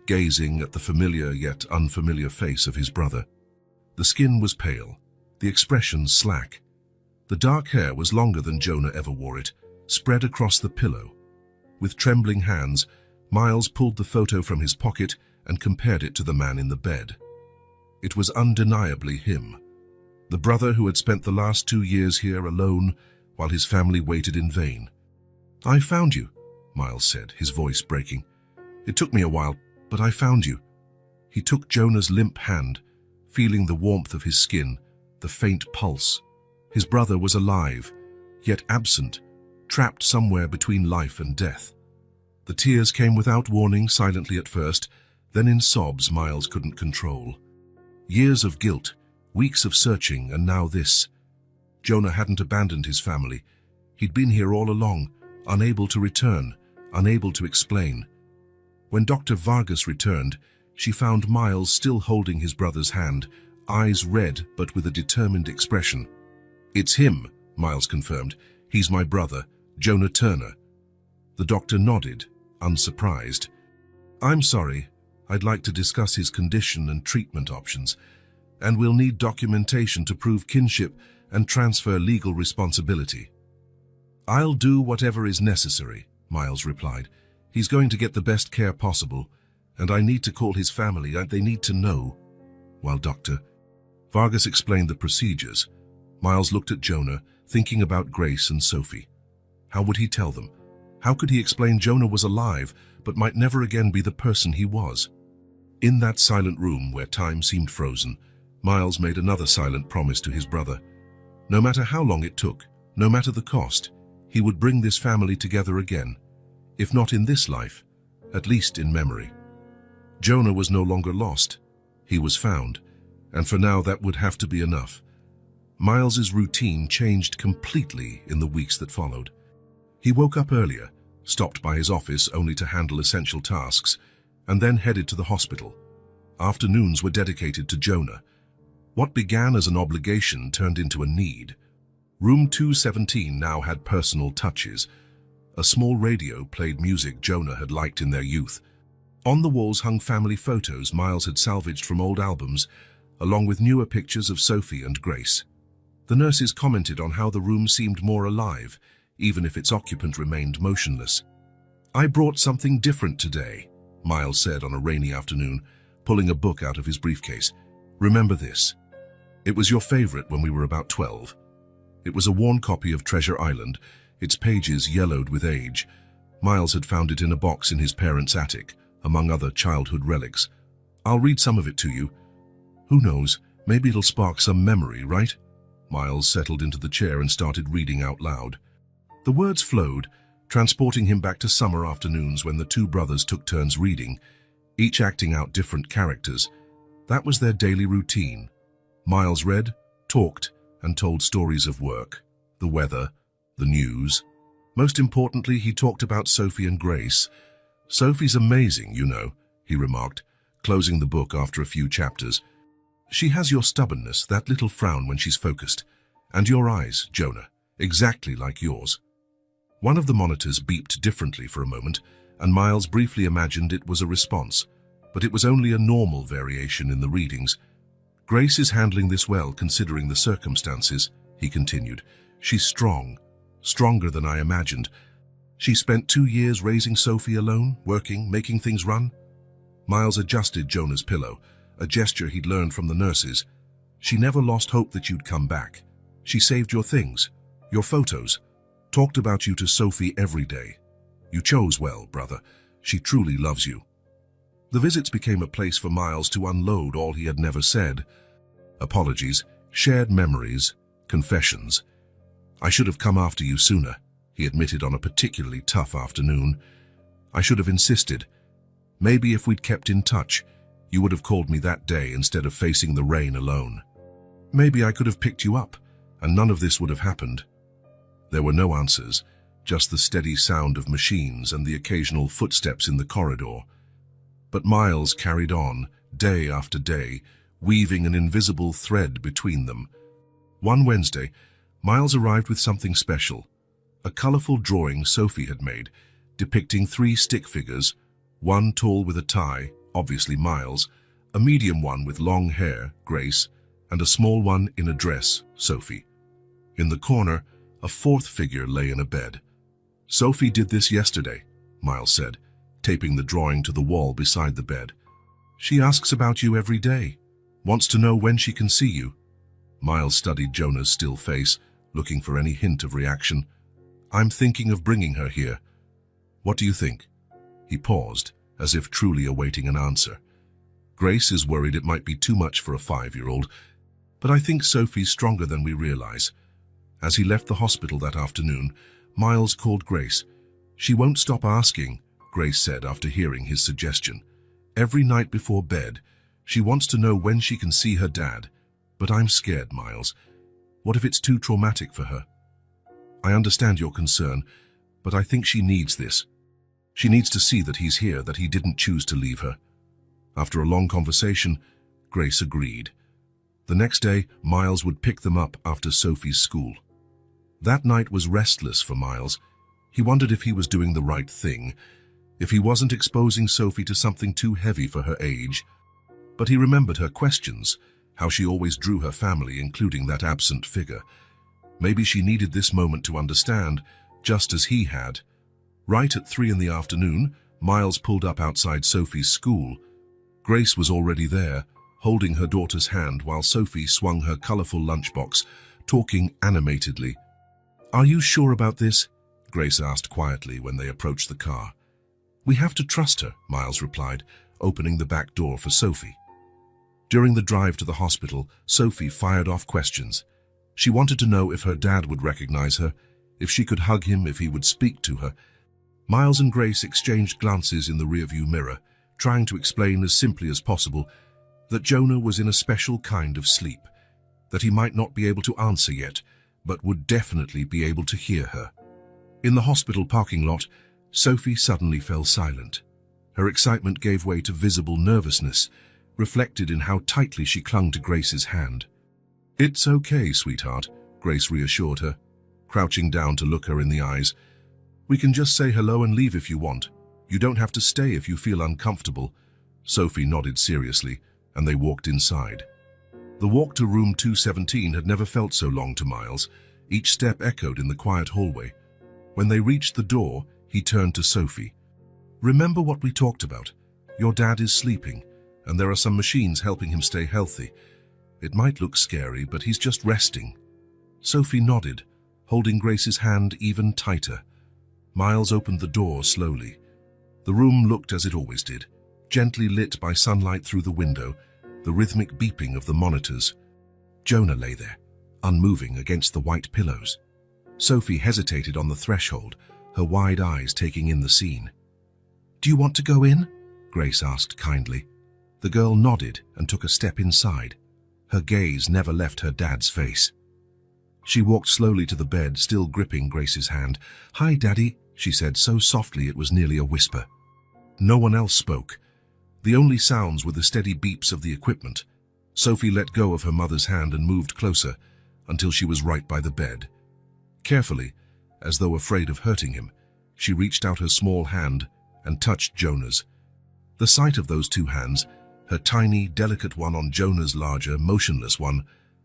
gazing at the familiar yet unfamiliar face of his brother. The skin was pale, the expression slack. The dark hair was longer than Jonah ever wore it, spread across the pillow. With trembling hands, Miles pulled the photo from his pocket and compared it to the man in the bed. It was undeniably him, the brother who had spent the last 2 years here alone while his family waited in vain. "I found you," Miles said, his voice breaking. "It took me a while, but I found you." He took Jonah's limp hand, feeling the warmth of his skin, the faint pulse. His brother was alive, yet absent, trapped somewhere between life and death. The tears came without warning, silently at first, then in sobs Miles couldn't control. Years of guilt, weeks of searching, and now this. Jonah hadn't abandoned his family. He'd been here all along, unable to return, unable to explain. When Dr. Vargas returned, she found Miles still holding his brother's hand, eyes red but with a determined expression. "It's him," Miles confirmed. "He's my brother, Jonah Turner." The doctor nodded, unsurprised. "I'm sorry. I'd like to discuss his condition and treatment options, and we'll need documentation to prove kinship and transfer legal responsibility." "I'll do whatever is necessary," Miles replied. "He's going to get the best care possible, and I need to call his family. They need to know." While Dr. Vargas explained the procedures, Miles looked at Jonah, thinking about Grace and Sophie. How would he tell them? How could he explain Jonah was alive, but might never again be the person he was? In that silent room where time seemed frozen, Miles made another silent promise to his brother. No matter how long it took, no matter the cost, he would bring this family together again. If not in this life, at least in memory. Jonah was no longer lost. He was found, and for now that would have to be enough. Miles's routine changed completely in the weeks that followed. He woke up earlier, stopped by his office only to handle essential tasks, and then headed to the hospital. Afternoons were dedicated to Jonah. What began as an obligation turned into a need. Room 217 now had personal touches. A small radio played music Jonah had liked in their youth. On the walls hung family photos Miles had salvaged from old albums, along with newer pictures of Sophie and Grace. The nurses commented on how the room seemed more alive, even if its occupant remained motionless. "I brought something different today," Miles said on a rainy afternoon, pulling a book out of his briefcase. "Remember this. It was your favorite when we were about 12. It was a worn copy of Treasure Island, its pages yellowed with age. Miles had found it in a box in his parents' attic, among other childhood relics. I'll read some of it to you. Who knows, maybe it'll spark some memory, right?" Miles settled into the chair and started reading out loud. The words flowed, transporting him back to summer afternoons when the two brothers took turns reading, each acting out different characters. That was their daily routine. Miles read, talked, and told stories of work, the weather, the news. Most importantly, he talked about Sophie and Grace. "Sophie's amazing, you know," he remarked, closing the book after a few chapters. "She has your stubbornness, that little frown when she's focused, and your eyes, Jonah, exactly like yours." One of the monitors beeped differently for a moment, and Miles briefly imagined it was a response, but it was only a normal variation in the readings. "Grace is handling this well considering the circumstances," he continued. "She's strong, stronger than I imagined. She spent 2 years raising Sophie alone, working, making things run." Miles adjusted Jonah's pillow, a gesture he'd learned from the nurses. "She never lost hope that you'd come back. She saved your things, Your photos. Talked about you to Sophie every day. You chose well, brother. She truly loves you. The visits became a place for Miles to unload all he had never said. Apologies, shared memories, confessions. I should have come after you sooner, he admitted on a particularly tough afternoon. I should have insisted. Maybe if we'd kept in touch, you would have called me that day instead of facing the rain alone. Maybe I could have picked you up, and none of this would have happened. There were no answers, just the steady sound of machines and the occasional footsteps in the corridor. But Miles carried on, day after day, weaving an invisible thread between them. One Wednesday, Miles arrived with something special, a colorful drawing Sophie had made, depicting 3 stick figures, one tall with a tie, obviously Miles, a medium one with long hair, Grace, and a small one in a dress, Sophie. In the corner, a 4th figure lay in a bed. Sophie did this yesterday, Miles said, taping the drawing to the wall beside the bed. She asks about you every day, wants to know when she can see you. Miles studied Jonah's still face, looking for any hint of reaction. I'm thinking of bringing her here. What do you think? He paused, as if truly awaiting an answer. Grace is worried it might be too much for a 5-year-old, but I think Sophie's stronger than we realize. As he left the hospital that afternoon, Miles called Grace. She won't stop asking, Grace said after hearing his suggestion. Every night before bed, she wants to know when she can see her dad. But I'm scared, Miles. What if it's too traumatic for her? I understand your concern, but I think she needs this. She needs to see that he's here, that he didn't choose to leave her. After a long conversation, Grace agreed. The next day, Miles would pick them up after Sophie's school. That night was restless for Miles. He wondered if he was doing the right thing, if he wasn't exposing Sophie to something too heavy for her age. But he remembered her questions, how she always drew her family, including that absent figure. Maybe she needed this moment to understand, just as he had. Right at 3 in the afternoon, Miles pulled up outside Sophie's school. Grace was already there, holding her daughter's hand while Sophie swung her colorful lunchbox, talking animatedly. Are you sure about this? Grace asked quietly when they approached the car. We have to trust her, Miles replied, opening the back door for Sophie. During the drive to the hospital, Sophie fired off questions. She wanted to know if her dad would recognize her, if she could hug him, if he would speak to her. Miles and Grace exchanged glances in the rearview mirror, trying to explain as simply as possible that Jonah was in a special kind of sleep, that he might not be able to answer yet, but would definitely be able to hear her. In the hospital parking lot, Sophie suddenly fell silent. Her excitement gave way to visible nervousness, reflected in how tightly she clung to Grace's hand. It's okay, sweetheart, Grace reassured her, crouching down to look her in the eyes. We can just say hello and leave if you want. You don't have to stay if you feel uncomfortable. Sophie nodded seriously, and they walked inside. The walk to room 217 had never felt so long to Miles. Each step echoed in the quiet hallway. When they reached the door, he turned to Sophie. Remember what we talked about? Your dad is sleeping, and there are some machines helping him stay healthy. It might look scary, but he's just resting. Sophie nodded, holding Grace's hand even tighter. Miles opened the door slowly. The room looked as it always did, gently lit by sunlight through the window, the rhythmic beeping of the monitors. Jonah lay there, unmoving against the white pillows. Sophie hesitated on the threshold, her wide eyes taking in the scene. Do you want to go in? Grace asked kindly. The girl nodded and took a step inside. Her gaze never left her dad's face. She walked slowly to the bed, still gripping Grace's hand. Hi, Daddy, she said so softly it was nearly a whisper. No one else spoke. The only sounds were the steady beeps of the equipment. Sophie let go of her mother's hand and moved closer, until she was right by the bed. Carefully, as though afraid of hurting him, she reached out her small hand and touched Jonah's. The sight of those two hands, her tiny, delicate one on Jonah's larger, motionless one,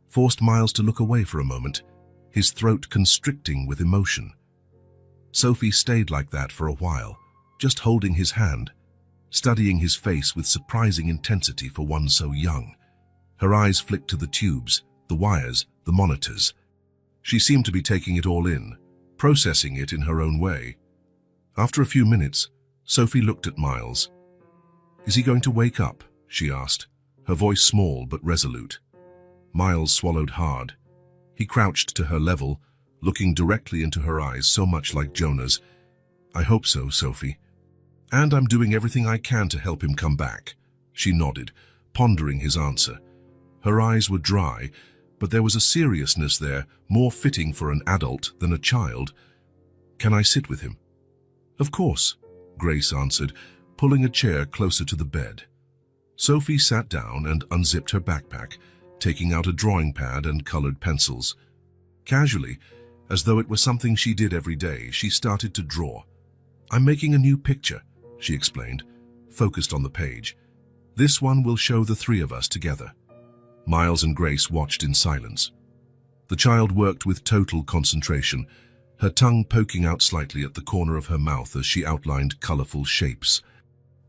forced Miles to look away for a moment, his throat constricting with emotion. Sophie stayed like that for a while, just holding his hand, studying his face with surprising intensity for one so young. Her eyes flicked to the tubes, the wires, the monitors. She seemed to be taking it all in, processing it in her own way. After a few minutes, Sophie looked at Miles. "Is he going to wake up?" she asked, her voice small but resolute. Miles swallowed hard. He crouched to her level, looking directly into her eyes so much like Jonah's. "I hope so, Sophie. And I'm doing everything I can to help him come back." She nodded, pondering his answer. Her eyes were dry, but there was a seriousness there, more fitting for an adult than a child. "Can I sit with him?" "Of course," Grace answered, pulling a chair closer to the bed. Sophie sat down and unzipped her backpack, taking out a drawing pad and colored pencils. Casually, as though it was something she did every day, she started to draw. "I'm making a new picture," she explained, focused on the page. "This one will show the three of us together." Miles and Grace watched in silence. The child worked with total concentration, her tongue poking out slightly at the corner of her mouth as she outlined colorful shapes.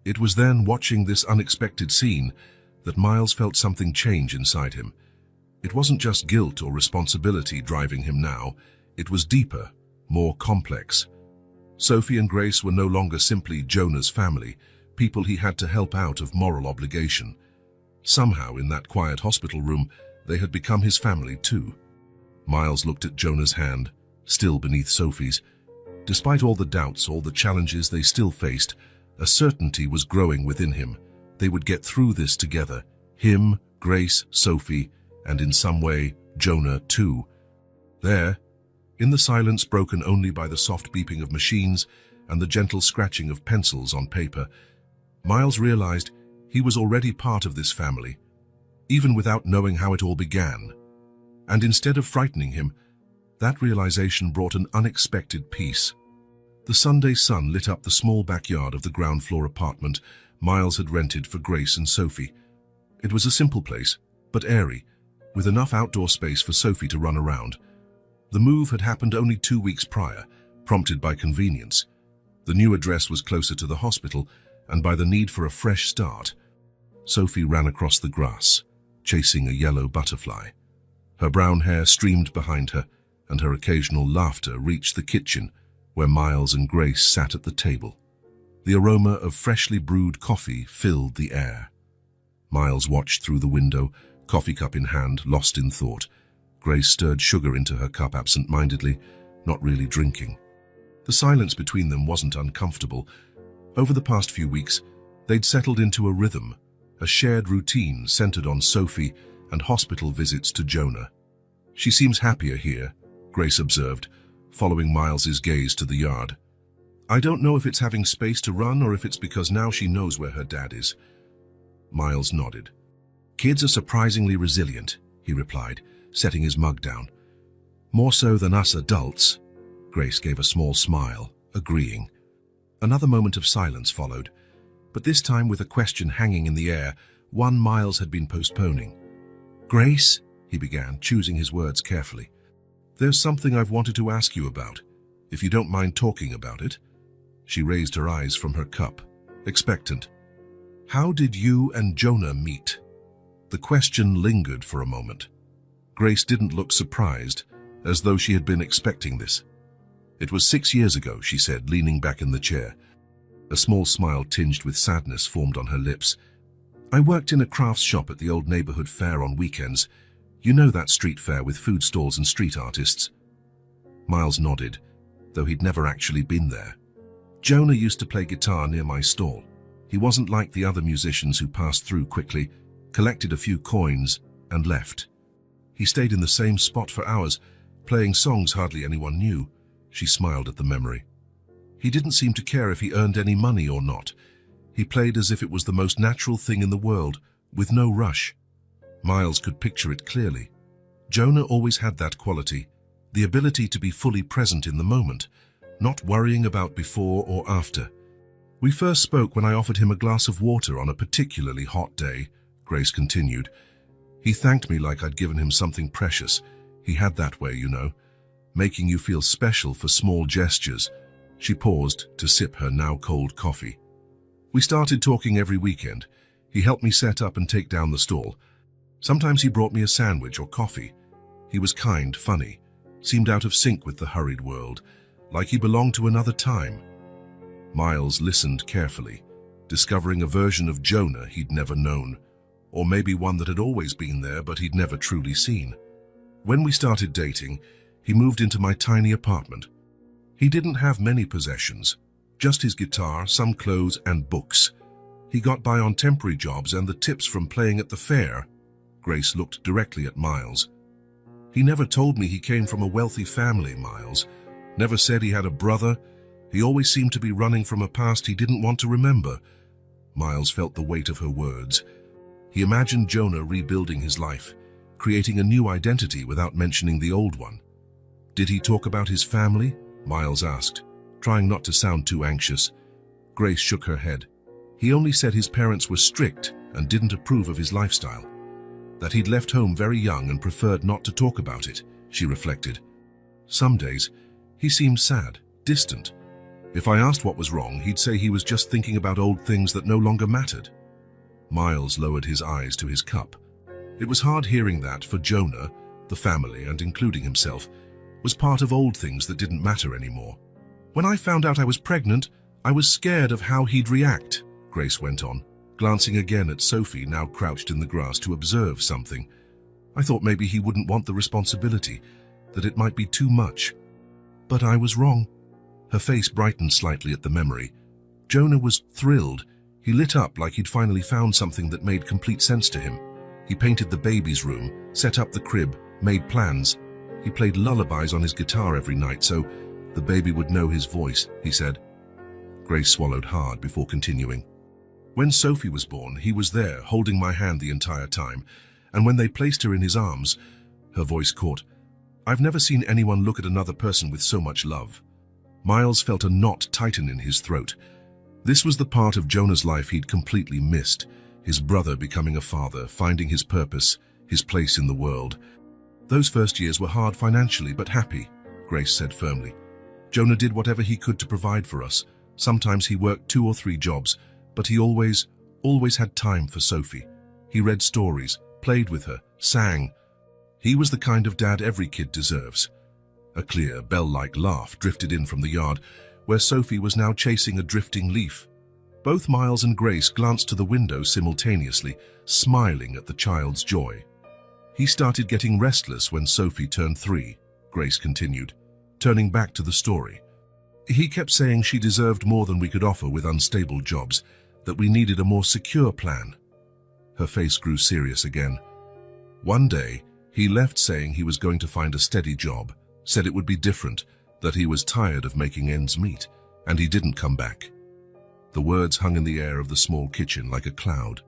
It was then, watching this unexpected scene, that Miles felt something change inside him. It wasn't just guilt or responsibility driving him now, it was deeper, more complex. Sophie and Grace were no longer simply Jonah's family, people he had to help out of moral obligation. Somehow, in that quiet hospital room, they had become his family too. Miles looked at Jonah's hand, still beneath Sophie's. Despite all the doubts, all the challenges they still faced, a certainty was growing within him. They would get through this together. Him, Grace, Sophie, and in some way, Jonah too. There, in the silence broken only by the soft beeping of machines and the gentle scratching of pencils on paper, Miles realized he was already part of this family, even without knowing how it all began. And instead of frightening him, that realization brought an unexpected peace. The Sunday sun lit up the small backyard of the ground-floor apartment Miles had rented for Grace and Sophie. It was a simple place, but airy, with enough outdoor space for Sophie to run around. The move had happened only 2 weeks prior, prompted by convenience. The new address was closer to the hospital, and by the need for a fresh start. Sophie ran across the grass, chasing a yellow butterfly. Her brown hair streamed behind her, and her occasional laughter reached the kitchen, where Miles and Grace sat at the table. The aroma of freshly brewed coffee filled the air. Miles watched through the window, coffee cup in hand, lost in thought. Grace stirred sugar into her cup absent-mindedly, not really drinking. The silence between them wasn't uncomfortable. Over the past few weeks, they'd settled into a rhythm, a shared routine centered on Sophie and hospital visits to Jonah. "She seems happier here," Grace observed, following Miles's gaze to the yard. "I don't know if it's having space to run or if it's because now she knows where her dad is." Miles nodded. "Kids are surprisingly resilient," he replied, setting his mug down. "More so than us adults." Grace gave a small smile, agreeing. Another moment of silence followed, but this time with a question hanging in the air, one Miles had been postponing. "Grace," he began, choosing his words carefully. "There's something I've wanted to ask you about, if you don't mind talking about it." She raised her eyes from her cup, expectant. "How did you and Jonah meet?" The question lingered for a moment. Grace didn't look surprised, as though she had been expecting this. "It was 6 years ago," she said, leaning back in the chair. A small smile tinged with sadness formed on her lips. "I worked in a crafts shop at the old neighborhood fair on weekends. You know that street fair with food stalls and street artists?" Miles nodded, though he'd never actually been there. "Jonah used to play guitar near my stall. He wasn't like the other musicians who passed through quickly, collected a few coins, and left. He stayed in the same spot for hours, playing songs hardly anyone knew." She smiled at the memory. "He didn't seem to care if he earned any money or not. He played as if it was the most natural thing in the world, with no rush." Miles could picture it clearly. Jonah always had that quality, the ability to be fully present in the moment, not worrying about before or after. "We first spoke when I offered him a glass of water on a particularly hot day," Grace continued. "He thanked me like I'd given him something precious. He had that way, you know, making you feel special for small gestures." She paused to sip her now cold coffee. "We started talking every weekend. He helped me set up and take down the stall. Sometimes he brought me a sandwich or coffee. He was kind, funny, seemed out of sync with the hurried world, like he belonged to another time. Miles listened carefully, discovering a version of Jonah he'd never known, or maybe one that had always been there but he'd never truly seen. When we started dating, he moved into my tiny apartment. He didn't have many possessions, just his guitar, some clothes, and books. He got by on temporary jobs and the tips from playing at the fair. Grace looked directly at Miles. He never told me he came from a wealthy family, Miles. Never said he had a brother. He always seemed to be running from a past he didn't want to remember. Miles felt the weight of her words. He imagined Jonah rebuilding his life, creating a new identity without mentioning the old one. Did he talk about his family? Miles asked, trying not to sound too anxious. Grace shook her head. He only said his parents were strict and didn't approve of his lifestyle. That he'd left home very young and preferred not to talk about it, she reflected. Some days, he seemed sad, distant. If I asked what was wrong, he'd say he was just thinking about old things that no longer mattered. Miles lowered his eyes to his cup. It was hard hearing that, for Jonah, the family, and including himself, was part of old things that didn't matter anymore. When I found out I was pregnant, I was scared of how he'd react, Grace went on, glancing again at Sophie, now crouched in the grass to observe something. I thought maybe he wouldn't want the responsibility, that it might be too much. But I was wrong. Her face brightened slightly at the memory. Jonah was thrilled. He lit up like he'd finally found something that made complete sense to him. He painted the baby's room, set up the crib, made plans. He played lullabies on his guitar every night so the baby would know his voice, he said. Grace swallowed hard before continuing. When Sophie was born, he was there, holding my hand the entire time, and when they placed her in his arms, her voice caught. I've never seen anyone look at another person with so much love. Miles felt a knot tighten in his throat. This was the part of Jonah's life he'd completely missed, his brother becoming a father, finding his purpose, his place in the world. Those first years were hard financially, but happy, Grace said firmly. Jonah did whatever he could to provide for us. Sometimes he worked 2 or 3 jobs, but he always had time for Sophie. He read stories, played with her, sang. He was the kind of dad every kid deserves. A clear, bell-like laugh drifted in from the yard, where Sophie was now chasing a drifting leaf. Both Miles and Grace glanced to the window simultaneously, smiling at the child's joy. He started getting restless when Sophie turned 3, Grace continued, turning back to the story. He kept saying she deserved more than we could offer with unstable jobs, that we needed a more secure plan. Her face grew serious again. One day, he left saying he was going to find a steady job, said it would be different, that he was tired of making ends meet, and he didn't come back. The words hung in the air of the small kitchen like a cloud.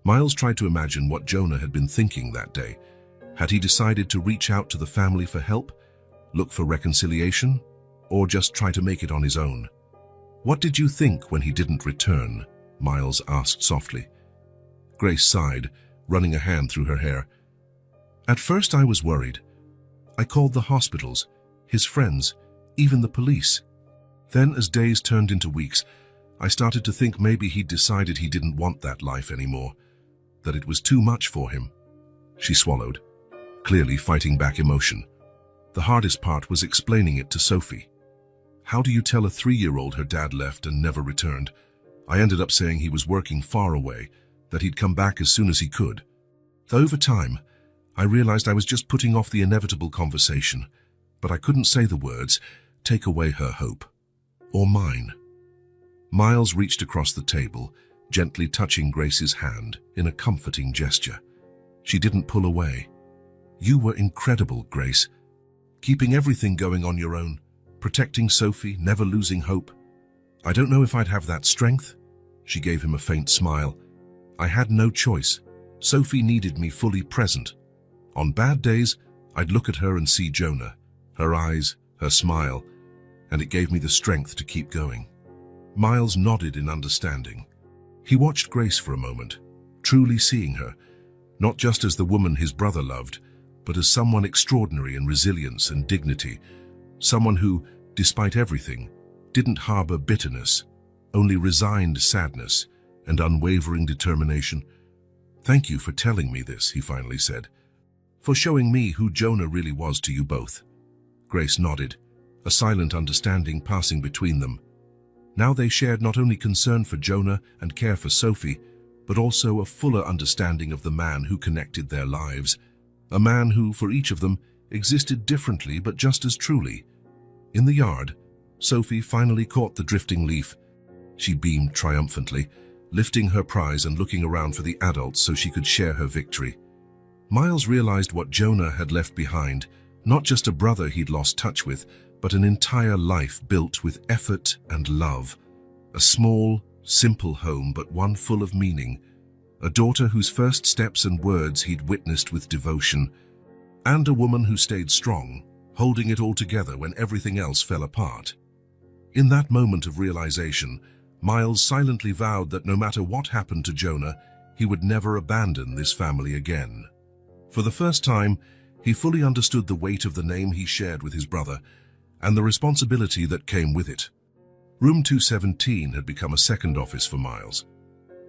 Miles tried to imagine what Jonah had been thinking that day. Had he decided to reach out to the family for help, look for reconciliation, or just try to make it on his own? What did you think when he didn't return? Miles asked softly. Grace sighed, running a hand through her hair. At first I was worried. I called the hospitals, his friends, even the police. Then, as days turned into weeks, I started to think maybe he'd decided he didn't want that life anymore, that it was too much for him. She swallowed, clearly fighting back emotion. The hardest part was explaining it to Sophie. How do you tell a 3-year-old her dad left and never returned? I ended up saying he was working far away, that he'd come back as soon as he could. Over time, I realized I was just putting off the inevitable conversation, but I couldn't say the words, take away her hope. Or mine. Miles reached across the table, gently touching Grace's hand in a comforting gesture. She didn't pull away. You were incredible, Grace. Keeping everything going on your own, protecting Sophie, never losing hope. I don't know if I'd have that strength. She gave him a faint smile. I had no choice. Sophie needed me fully present. On bad days, I'd look at her and see Jonah, her eyes, her smile, and it gave me the strength to keep going. Miles nodded in understanding. He watched Grace for a moment, truly seeing her, not just as the woman his brother loved, but as someone extraordinary in resilience and dignity, someone who, despite everything, didn't harbor bitterness, only resigned sadness and unwavering determination. Thank you for telling me this, he finally said, for showing me who Jonah really was to you both. Grace nodded, a silent understanding passing between them. Now they shared not only concern for Jonah and care for Sophie, but also a fuller understanding of the man who connected their lives, a man who, for each of them, existed differently but just as truly. In the yard, Sophie finally caught the drifting leaf. She beamed triumphantly, lifting her prize and looking around for the adults so she could share her victory. Miles realized what Jonah had left behind, not just a brother he'd lost touch with, but an entire life built with effort and love. A small, simple home, but one full of meaning. A daughter whose first steps and words he'd witnessed with devotion. And a woman who stayed strong, holding it all together when everything else fell apart. In that moment of realization, Miles silently vowed that no matter what happened to Jonah, he would never abandon this family again. For the first time, he fully understood the weight of the name he shared with his brother, and the responsibility that came with it. Room 217 had become a second office for Miles.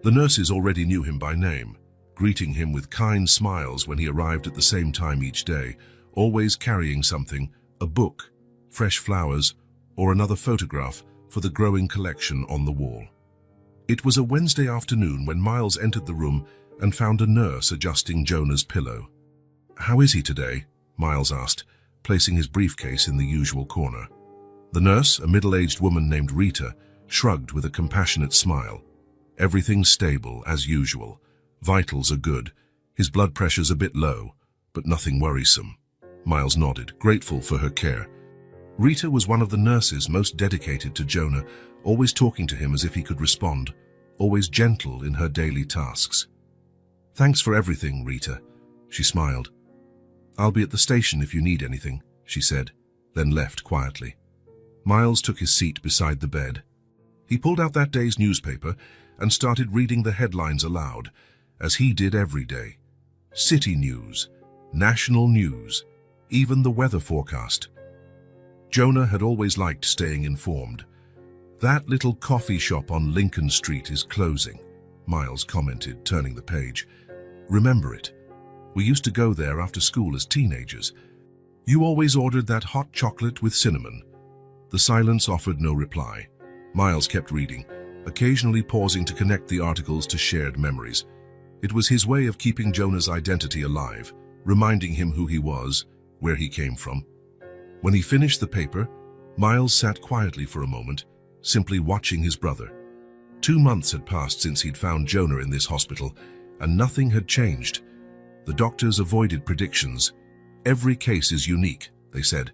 The nurses already knew him by name, greeting him with kind smiles when he arrived at the same time each day, always carrying something, a book, fresh flowers, or another photograph for the growing collection on the wall. It was a Wednesday afternoon when Miles entered the room and found a nurse adjusting Jonah's pillow. "How is he today?" Miles asked, placing his briefcase in the usual corner. The nurse, a middle-aged woman named Rita, shrugged with a compassionate smile. "Everything's stable, as usual. Vitals are good. His blood pressure's a bit low, but nothing worrisome." Miles nodded, grateful for her care. Rita was one of the nurses most dedicated to Jonah, always talking to him as if he could respond, always gentle in her daily tasks. "Thanks for everything, Rita," she smiled. "I'll be at the station if you need anything," she said, then left quietly. Miles took his seat beside the bed. He pulled out that day's newspaper and started reading the headlines aloud, as he did every day. City news, national news, even the weather forecast. Jonah had always liked staying informed. "That little coffee shop on Lincoln Street is closing," Miles commented, turning the page. "Remember it? We used to go there after school as teenagers. You always ordered that hot chocolate with cinnamon." The silence offered no reply. Miles kept reading, occasionally pausing to connect the articles to shared memories. It was his way of keeping Jonah's identity alive, reminding him who he was, where he came from. When he finished the paper, Miles sat quietly for a moment, simply watching his brother. 2 months had passed since he'd found Jonah in this hospital, and nothing had changed. The doctors avoided predictions. "Every case is unique," they said.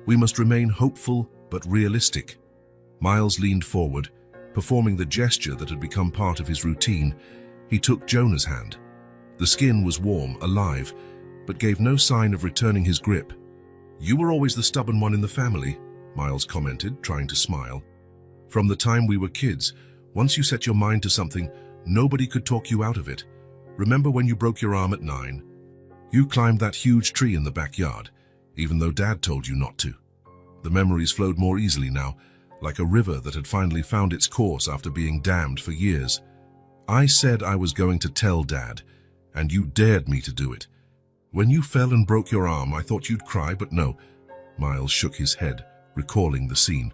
"We must remain hopeful but realistic." Miles leaned forward, performing the gesture that had become part of his routine. He took Jonah's hand. The skin was warm, alive, but gave no sign of returning his grip. "You were always the stubborn one in the family," Miles commented, trying to smile. "From the time we were kids, once you set your mind to something, nobody could talk you out of it. Remember when you broke your arm at 9? You climbed that huge tree in the backyard, even though Dad told you not to." The memories flowed more easily now, like a river that had finally found its course after being dammed for years. "I said I was going to tell Dad, and you dared me to do it. When you fell and broke your arm, I thought you'd cry, but no." Miles shook his head, recalling the scene.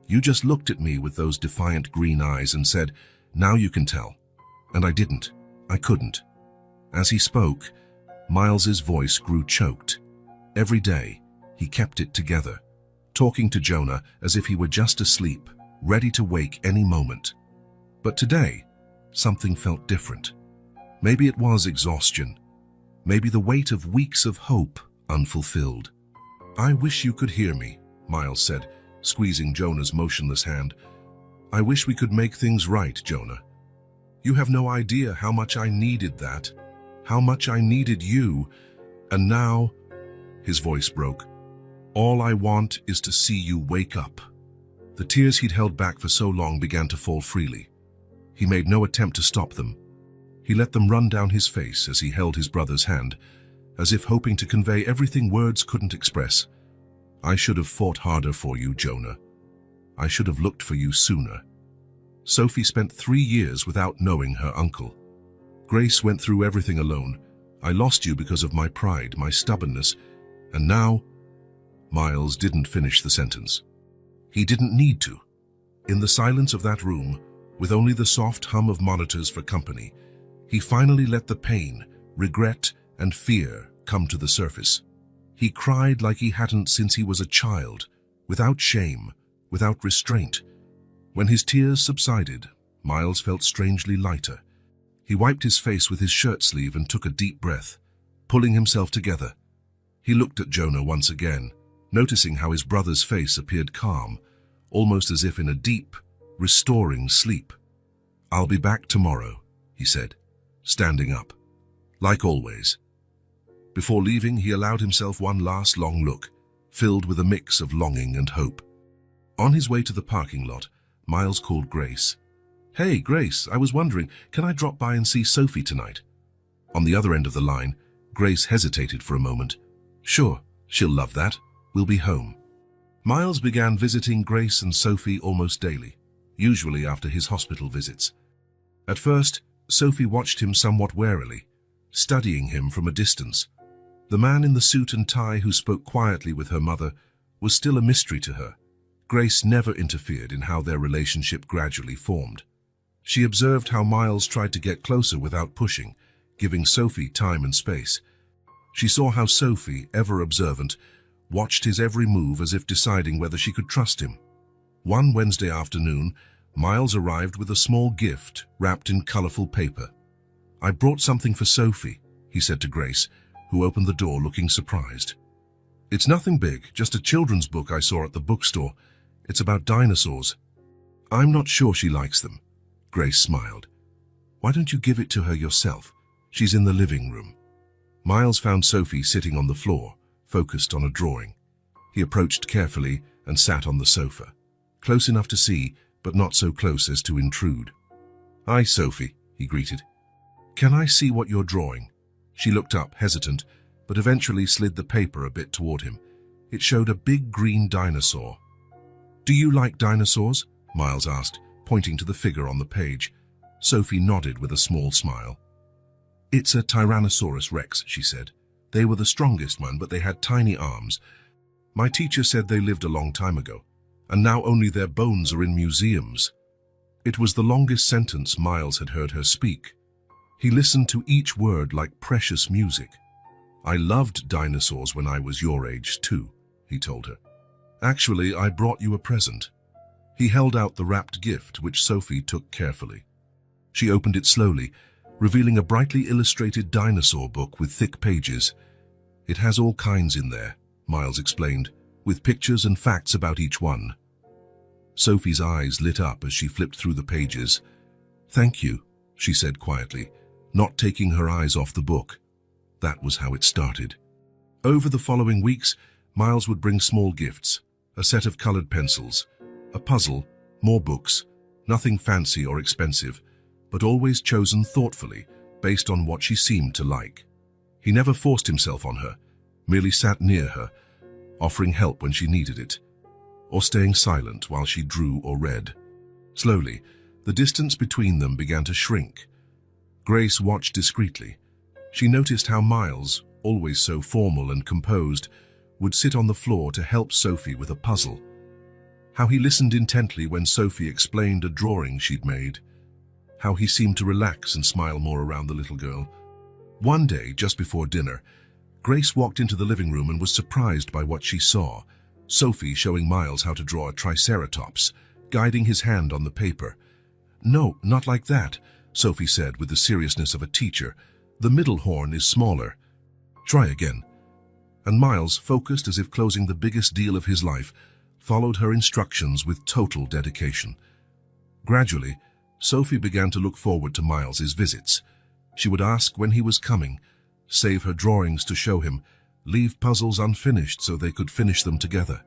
"You just looked at me with those defiant green eyes and said, 'Now you can tell.' And I didn't. I couldn't." As he spoke, Miles's voice grew choked. Every day, he kept it together, talking to Jonah as if he were just asleep, ready to wake any moment. But today, something felt different. Maybe it was exhaustion. Maybe the weight of weeks of hope unfulfilled. "I wish you could hear me," Miles said, squeezing Jonah's motionless hand. "I wish we could make things right, Jonah. You have no idea how much I needed that, how much I needed you, and now," his voice broke, "all I want is to see you wake up." The tears he'd held back for so long began to fall freely. He made no attempt to stop them. He let them run down his face as he held his brother's hand, as if hoping to convey everything words couldn't express. "I should have fought harder for you, Jonah. I should have looked for you sooner." Sophie spent 3 years without knowing her uncle. Grace went through everything alone. "I lost you because of my pride, my stubbornness, and now..." Miles didn't finish the sentence. He didn't need to. In the silence of that room, with only the soft hum of monitors for company, he finally let the pain, regret, and fear come to the surface. He cried like he hadn't since he was a child, without shame, without restraint. When his tears subsided, Miles felt strangely lighter. He wiped his face with his shirt sleeve and took a deep breath, pulling himself together. He looked at Jonah once again, noticing how his brother's face appeared calm, almost as if in a deep, restoring sleep. "I'll be back tomorrow," he said, standing up. Like always. Before leaving, he allowed himself one last long look, filled with a mix of longing and hope. On his way to the parking lot, Miles called Grace. "Hey, Grace, I was wondering, can I drop by and see Sophie tonight?" On the other end of the line, Grace hesitated for a moment. "Sure, she'll love that. We'll be home." Miles began visiting Grace and Sophie almost daily, usually after his hospital visits. At first, Sophie watched him somewhat warily, studying him from a distance. The man in the suit and tie who spoke quietly with her mother was still a mystery to her. Grace never interfered in how their relationship gradually formed. She observed how Miles tried to get closer without pushing, giving Sophie time and space. She saw how Sophie, ever observant, watched his every move as if deciding whether she could trust him. One Wednesday afternoon, Miles arrived with a small gift wrapped in colorful paper. "I brought something for Sophie," he said to Grace, who opened the door looking surprised. "It's nothing big, just a children's book I saw at the bookstore. It's about dinosaurs." "I'm not sure she likes them." Grace smiled. "Why don't you give it to her yourself? She's in the living room." Miles found Sophie sitting on the floor, focused on a drawing. He approached carefully and sat on the sofa, close enough to see, but not so close as to intrude. "Hi, Sophie," he greeted. "Can I see what you're drawing?" She looked up, hesitant, but eventually slid the paper a bit toward him. It showed a big green dinosaur. "Do you like dinosaurs?" Miles asked, pointing to the figure on the page. Sophie nodded with a small smile. "It's a Tyrannosaurus Rex," she said. "They were the strongest one, but they had tiny arms. My teacher said they lived a long time ago, and now only their bones are in museums." It was the longest sentence Miles had heard her speak. He listened to each word like precious music. "I loved dinosaurs when I was your age too," he told her. "Actually, I brought you a present." He held out the wrapped gift, which Sophie took carefully. She opened it slowly, revealing a brightly illustrated dinosaur book with thick pages. "It has all kinds in there," Miles explained, with pictures and facts about each one. Sophie's eyes lit up as she flipped through the pages. "Thank you," she said quietly, not taking her eyes off the book. That was how it started. Over the following weeks, Miles would bring small gifts, a set of colored pencils, a puzzle, more books, nothing fancy or expensive, but always chosen thoughtfully, based on what she seemed to like. He never forced himself on her, merely sat near her, offering help when she needed it, or staying silent while she drew or read. Slowly, the distance between them began to shrink. Grace watched discreetly. She noticed how Miles, always so formal and composed, would sit on the floor to help Sophie with a puzzle. How he listened intently when Sophie explained a drawing she'd made. How he seemed to relax and smile more around the little girl. One day, just before dinner, Grace walked into the living room and was surprised by what she saw. Sophie showing Miles how to draw a triceratops, guiding his hand on the paper. "No, not like that," Sophie said with the seriousness of a teacher. "The middle horn is smaller. Try again." And Miles, focused as if closing the biggest deal of his life, followed her instructions with total dedication. Gradually, Sophie began to look forward to Miles's visits. She would ask when he was coming, save her drawings to show him, leave puzzles unfinished so they could finish them together.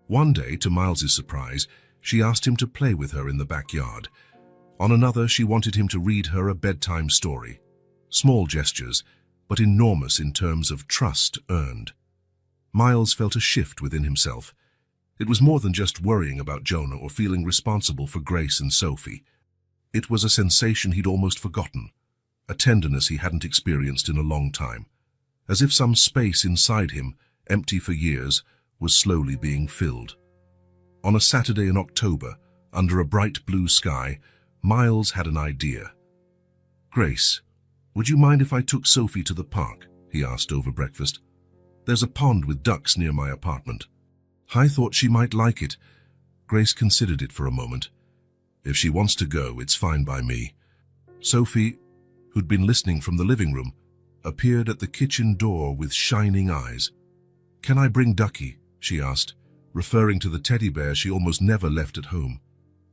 One day, to Miles's surprise, she asked him to play with her in the backyard. On another, she wanted him to read her a bedtime story. Small gestures, but enormous in terms of trust earned. Miles felt a shift within himself. It was more than just worrying about Jonah or feeling responsible for Grace and Sophie. It was a sensation he'd almost forgotten, a tenderness he hadn't experienced in a long time, as if some space inside him, empty for years, was slowly being filled. On a Saturday in October, under a bright blue sky, Miles had an idea. "Grace, would you mind if I took Sophie to the park?" he asked over breakfast. "There's a pond with ducks near my apartment. I thought she might like it." Grace considered it for a moment. "If she wants to go, it's fine by me." Sophie, who'd been listening from the living room, appeared at the kitchen door with shining eyes. "Can I bring Ducky?" she asked, referring to the teddy bear she almost never left at home.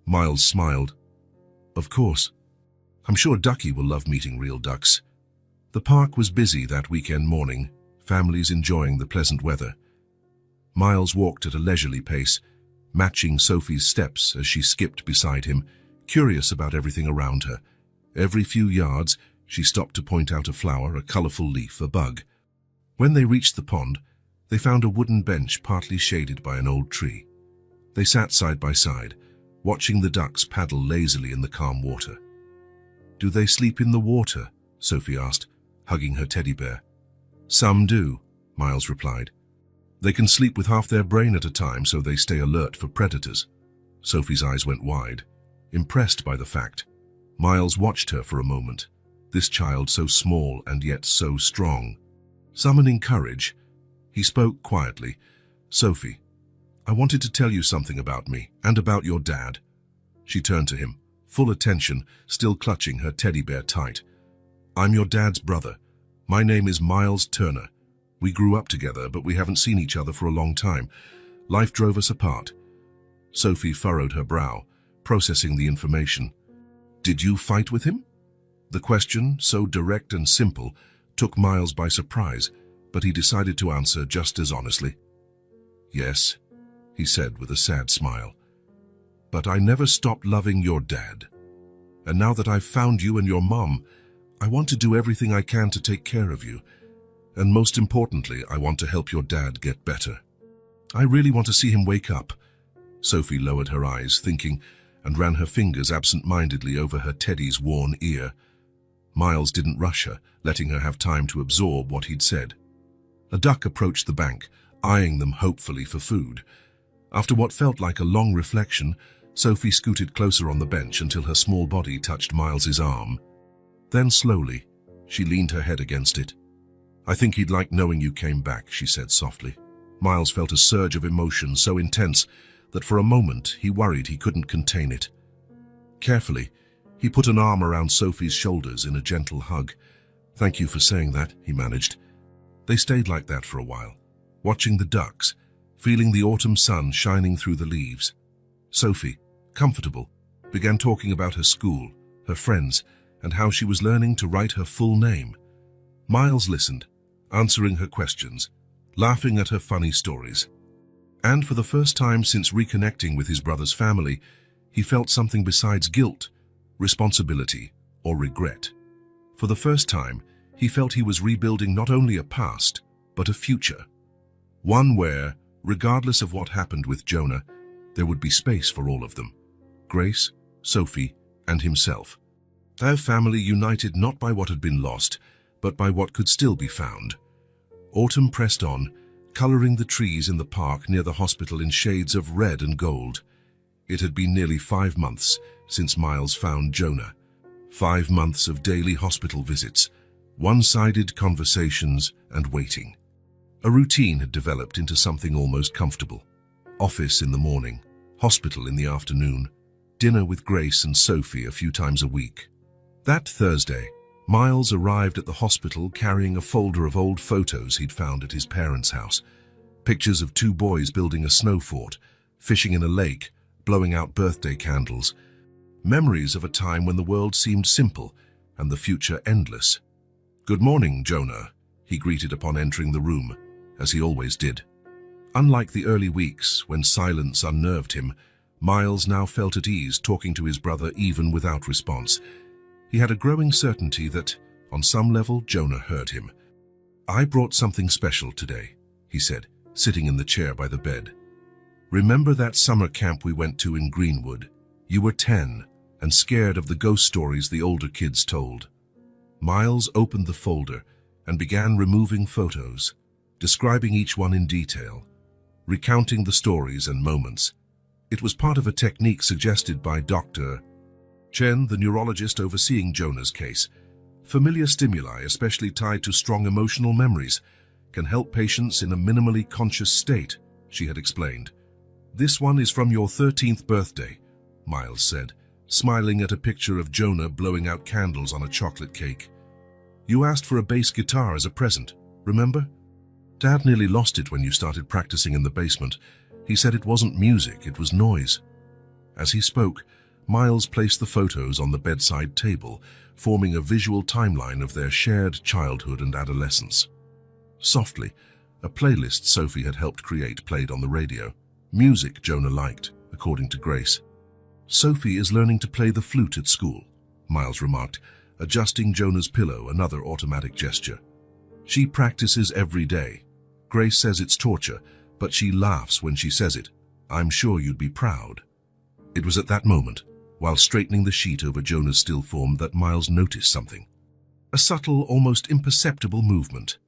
Miles smiled. "Of course. I'm sure Ducky will love meeting real ducks." The park was busy that weekend morning, families enjoying the pleasant weather. Miles walked at a leisurely pace, matching Sophie's steps as she skipped beside him, curious about everything around her. Every few yards, she stopped to point out a flower, a colorful leaf, a bug. When they reached the pond, they found a wooden bench partly shaded by an old tree. They sat side by side, watching the ducks paddle lazily in the calm water. "Do they sleep in the water?" Sophie asked, hugging her teddy bear. "Some do," Miles replied. "They can sleep with half their brain at a time, so they stay alert for predators." Sophie's eyes went wide, impressed by the fact. Miles watched her for a moment, this child so small and yet so strong. Summoning courage, he spoke quietly. "Sophie, I wanted to tell you something about me and about your dad." She turned to him, full attention, still clutching her teddy bear tight. "I'm your dad's brother. My name is Miles Turner. We grew up together, but we haven't seen each other for a long time. Life drove us apart." Sophie furrowed her brow, processing the information. "Did you fight with him?" The question, so direct and simple, took Miles by surprise, but he decided to answer just as honestly. "Yes," he said with a sad smile. "But I never stopped loving your dad. And now that I've found you and your mom, I want to do everything I can to take care of you. And most importantly, I want to help your dad get better. I really want to see him wake up." Sophie lowered her eyes, thinking, and ran her fingers absent-mindedly over her teddy's worn ear. Miles didn't rush her, letting her have time to absorb what he'd said. A duck approached the bank, eyeing them hopefully for food. After what felt like a long reflection, Sophie scooted closer on the bench until her small body touched Miles's arm. Then slowly, she leaned her head against it. "I think he'd like knowing you came back," she said softly. Miles felt a surge of emotion so intense that for a moment he worried he couldn't contain it. Carefully, he put an arm around Sophie's shoulders in a gentle hug. "Thank you for saying that," he managed. They stayed like that for a while, watching the ducks, feeling the autumn sun shining through the leaves. Sophie, comfortable, began talking about her school, her friends, and how she was learning to write her full name. Miles listened, answering her questions, laughing at her funny stories. And for the first time since reconnecting with his brother's family, he felt something besides guilt, responsibility, or regret. For the first time, he felt he was rebuilding not only a past, but a future. One where, regardless of what happened with Jonah, there would be space for all of them. Grace, Sophie, and himself. Their family united not by what had been lost, but by what could still be found. Autumn pressed on, coloring the trees in the park near the hospital in shades of red and gold. It had been nearly 5 months since Miles found Jonah. 5 months of daily hospital visits, one-sided conversations and waiting. A routine had developed into something almost comfortable. Office in the morning, hospital in the afternoon, dinner with Grace and Sophie a few times a week. That Thursday, Miles arrived at the hospital carrying a folder of old photos he'd found at his parents' house. Pictures of 2 boys building a snow fort, fishing in a lake, blowing out birthday candles. Memories of a time when the world seemed simple and the future endless. "Good morning, Jonah," he greeted upon entering the room, as he always did. Unlike the early weeks when silence unnerved him, Miles now felt at ease talking to his brother even without response. He had a growing certainty that, on some level, Jonah heard him. "I brought something special today," he said, sitting in the chair by the bed. "Remember that summer camp we went to in Greenwood? You were 10 and scared of the ghost stories the older kids told." Miles opened the folder and began removing photos, describing each one in detail. recounting the stories and moments. It was part of a technique suggested by Dr. Chen, the neurologist overseeing Jonah's case. Familiar stimuli, especially tied to strong emotional memories, can help patients in a minimally conscious state, she had explained. "This one is from your 13th birthday," Miles said, smiling at a picture of Jonah blowing out candles on a chocolate cake. "You asked for a bass guitar as a present, remember? Dad nearly lost it when you started practicing in the basement. He said it wasn't music, it was noise." As he spoke, Miles placed the photos on the bedside table, forming a visual timeline of their shared childhood and adolescence. Softly, a playlist Sophie had helped create played on the radio. Music Jonah liked, according to Grace. "Sophie is learning to play the flute at school," Miles remarked, adjusting Jonah's pillow, another automatic gesture. "She practices every day. Grace says it's torture, but she laughs when she says it. I'm sure you'd be proud." It was at that moment, while straightening the sheet over Jonah's still form, that Miles noticed something. A subtle, almost imperceptible movement.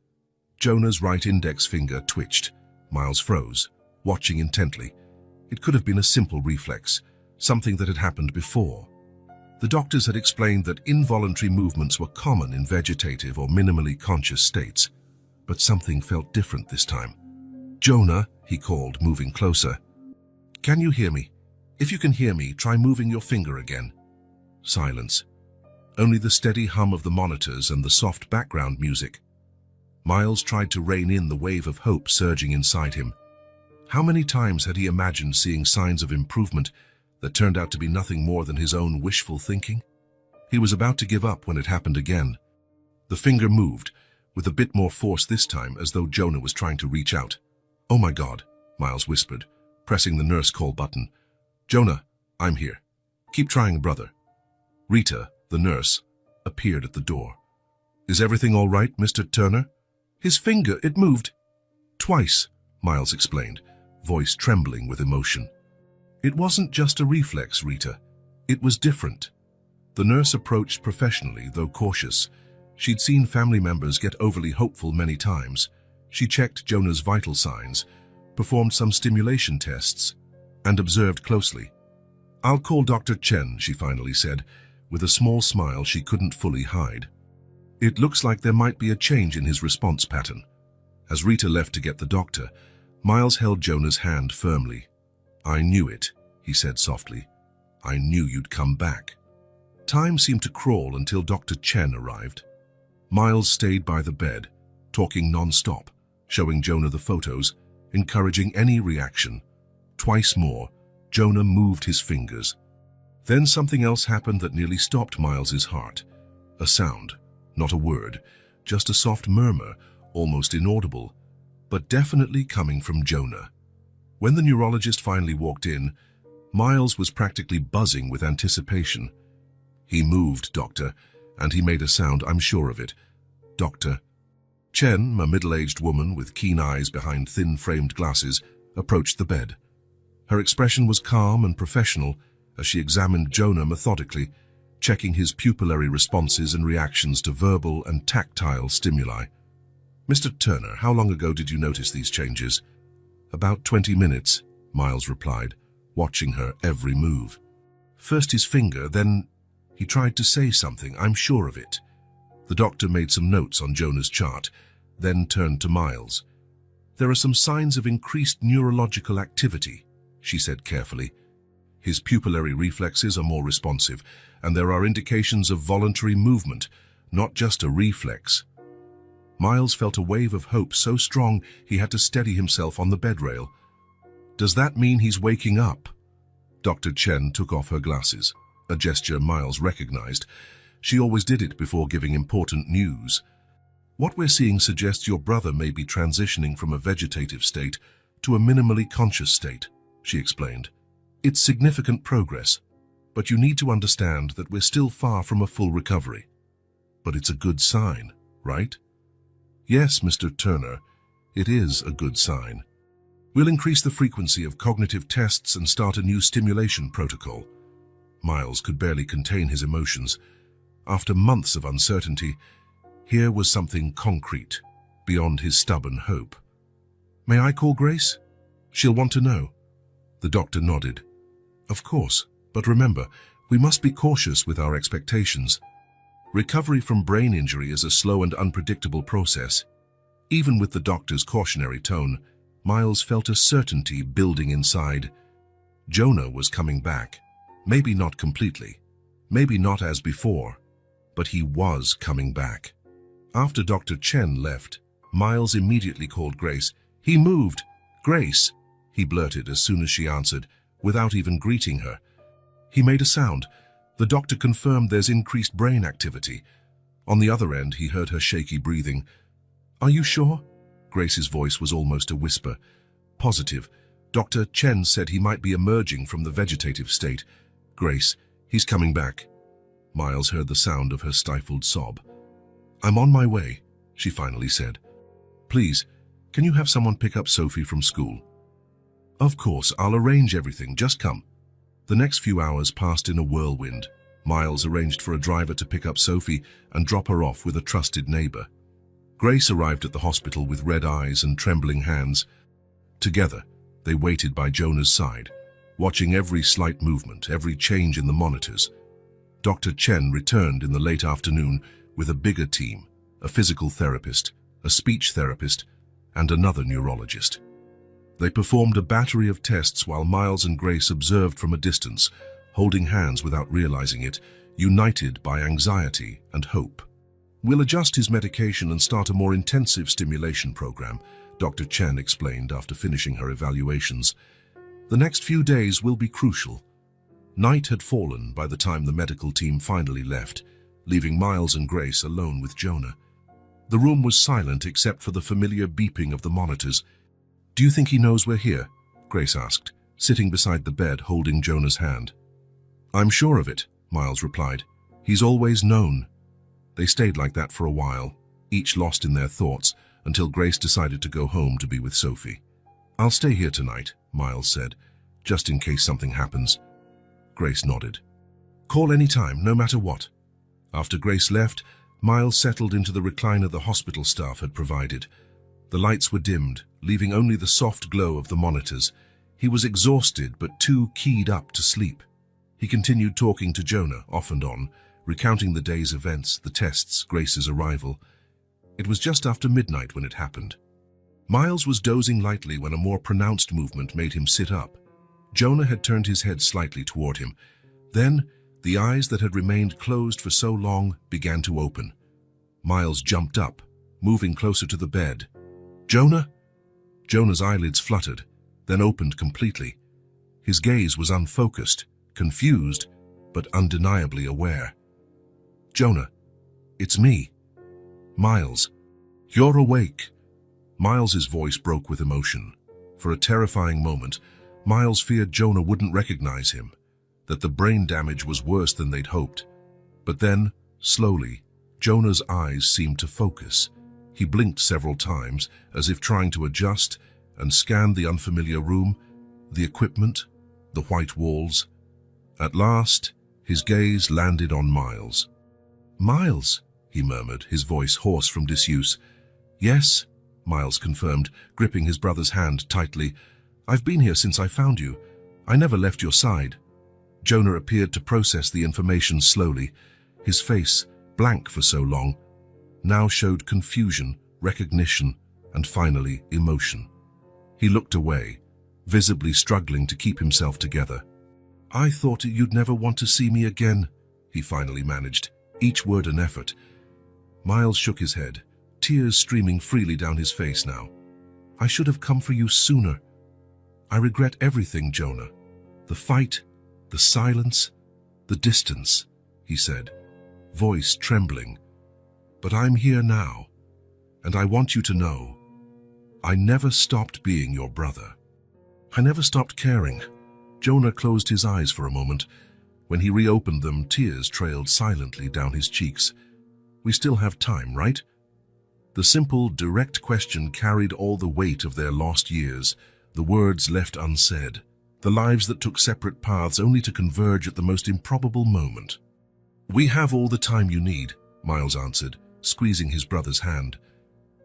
Jonah's right index finger twitched. Miles froze, watching intently. It could have been a simple reflex, something that had happened before. The doctors had explained that involuntary movements were common in vegetative or minimally conscious states, but something felt different this time. "Jonah," he called, moving closer. "Can you hear me? If you can hear me, try moving your finger again." Silence. Only the steady hum of the monitors and the soft background music. Miles tried to rein in the wave of hope surging inside him. How many times had he imagined seeing signs of improvement that turned out to be nothing more than his own wishful thinking? He was about to give up when it happened again. The finger moved, with a bit more force this time, as though Jonah was trying to reach out. "Oh my God," Miles whispered, pressing the nurse call button. "Jonah, I'm here. Keep trying, brother." Rita, the nurse, appeared at the door. "Is everything all right, Mr. Turner?" "His finger, it moved." "Twice," Miles explained, voice trembling with emotion. "It wasn't just a reflex, Rita. It was different." The nurse approached professionally, though cautious. She'd seen family members get overly hopeful many times. She checked Jonah's vital signs, performed some stimulation tests, and observed closely. "I'll call Dr. Chen," she finally said, with a small smile she couldn't fully hide. "It looks like there might be a change in his response pattern." As Rita left to get the doctor, Miles held Jonah's hand firmly. "I knew it," he said softly. "I knew you'd come back." Time seemed to crawl until Dr. Chen arrived. Miles stayed by the bed, talking non-stop, showing Jonah the photos, encouraging any reaction. Twice more, Jonah moved his fingers. Then something else happened that nearly stopped Miles's heart. A sound, not a word, just a soft murmur, almost inaudible, but definitely coming from Jonah. When the neurologist finally walked in, Miles was practically buzzing with anticipation. "He moved, doctor, and he made a sound, I'm sure of it." Dr. Chen, a middle-aged woman with keen eyes behind thin-framed glasses, approached the bed. Her expression was calm and professional as she examined Jonah methodically, checking his pupillary responses and reactions to verbal and tactile stimuli. "Mr. Turner, how long ago did you notice these changes?" "About 20 minutes, Miles replied, watching her every move. "First his finger, then..." He tried to say something, "I'm sure of it." The doctor made some notes on Jonah's chart, then turned to Miles. "There are some signs of increased neurological activity," she said carefully. "His pupillary reflexes are more responsive, and there are indications of voluntary movement, not just a reflex." Miles felt a wave of hope so strong he had to steady himself on the bed rail. "Does that mean he's waking up?" Dr. Chen took off her glasses, a gesture Miles recognized. She always did it before giving important news. "What we're seeing suggests your brother may be transitioning from a vegetative state to a minimally conscious state," she explained. "It's significant progress, but you need to understand that we're still far from a full recovery." "But it's a good sign, right?" "Yes, Mr. Turner, it is a good sign. We'll increase the frequency of cognitive tests and start a new stimulation protocol." Miles could barely contain his emotions. After months of uncertainty, here was something concrete, beyond his stubborn hope. "May I call Grace?" She'll want to know. The doctor nodded. Of course, but remember, we must be cautious with our expectations. Recovery from brain injury is a slow and unpredictable process. Even with the doctor's cautionary tone, Miles felt a certainty building inside. Jonah was coming back. Maybe not completely. Maybe not as before. But he was coming back. After Dr. Chen left, Miles immediately called Grace. He moved. Grace, he blurted as soon as she answered, without even greeting her. He made a sound. The doctor confirmed there's increased brain activity. On the other end, he heard her shaky breathing. Are you sure? Grace's voice was almost a whisper. Positive. Dr. Chen said he might be emerging from the vegetative state. Grace, he's coming back. Miles heard the sound of her stifled sob. I'm on my way, she finally said. Please, can you have someone pick up Sophie from school? Of course, I'll arrange everything. Just come. The next few hours passed in a whirlwind. Miles arranged for a driver to pick up Sophie and drop her off with a trusted neighbor. Grace arrived at the hospital with red eyes and trembling hands. Together, they waited by Jonah's side, watching every slight movement, every change in the monitors. Dr. Chen returned in the late afternoon with a bigger team, a physical therapist, a speech therapist, and another neurologist. They performed a battery of tests while Miles and Grace observed from a distance, holding hands without realizing it, united by anxiety and hope. We'll adjust his medication and start a more intensive stimulation program, Dr. Chen explained after finishing her evaluations. The next few days will be crucial. Night had fallen by the time the medical team finally left, leaving Miles and Grace alone with Jonah. The room was silent except for the familiar beeping of the monitors. Do you think he knows we're here? Grace asked, sitting beside the bed holding Jonah's hand. I'm sure of it, Miles replied. He's always known. They stayed like that for a while, each lost in their thoughts, until Grace decided to go home to be with Sophie. I'll stay here tonight, Miles said, just in case something happens. Grace nodded. Call any time, no matter what. After Grace left, Miles settled into the recliner the hospital staff had provided. The lights were dimmed, leaving only the soft glow of the monitors. He was exhausted but too keyed up to sleep. He continued talking to Jonah, off and on, recounting the day's events, the tests, Grace's arrival. It was just after midnight when it happened. Miles was dozing lightly when a more pronounced movement made him sit up. Jonah had turned his head slightly toward him. Then, the eyes that had remained closed for so long began to open. Miles jumped up, moving closer to the bed. Jonah? Jonah's eyelids fluttered, then opened completely. His gaze was unfocused, confused, but undeniably aware. Jonah, it's me. Miles, you're awake. Miles's voice broke with emotion. For a terrifying moment, Miles feared Jonah wouldn't recognize him, that the brain damage was worse than they'd hoped. But then, slowly, Jonah's eyes seemed to focus. He blinked several times, as if trying to adjust, and scanned the unfamiliar room, the equipment, the white walls. At last, his gaze landed on Miles. Miles, he murmured, his voice hoarse from disuse. Yes, Miles confirmed, gripping his brother's hand tightly. I've been here since I found you. I never left your side. Jonah appeared to process the information slowly. His face, blank for so long, now showed confusion, recognition, and finally emotion. He looked away, visibly struggling to keep himself together. I thought you'd never want to see me again, he finally managed, each word an effort. Miles shook his head, tears streaming freely down his face now. I should have come for you sooner. I regret everything, Jonah. The fight, the silence, the distance, he said, voice trembling. But I'm here now, and I want you to know, I never stopped being your brother. I never stopped caring. Jonah closed his eyes for a moment. When he reopened them, tears trailed silently down his cheeks. We still have time, right? The simple, direct question carried all the weight of their lost years, the words left unsaid, the lives that took separate paths only to converge at the most improbable moment. We have all the time you need, Miles answered, squeezing his brother's hand.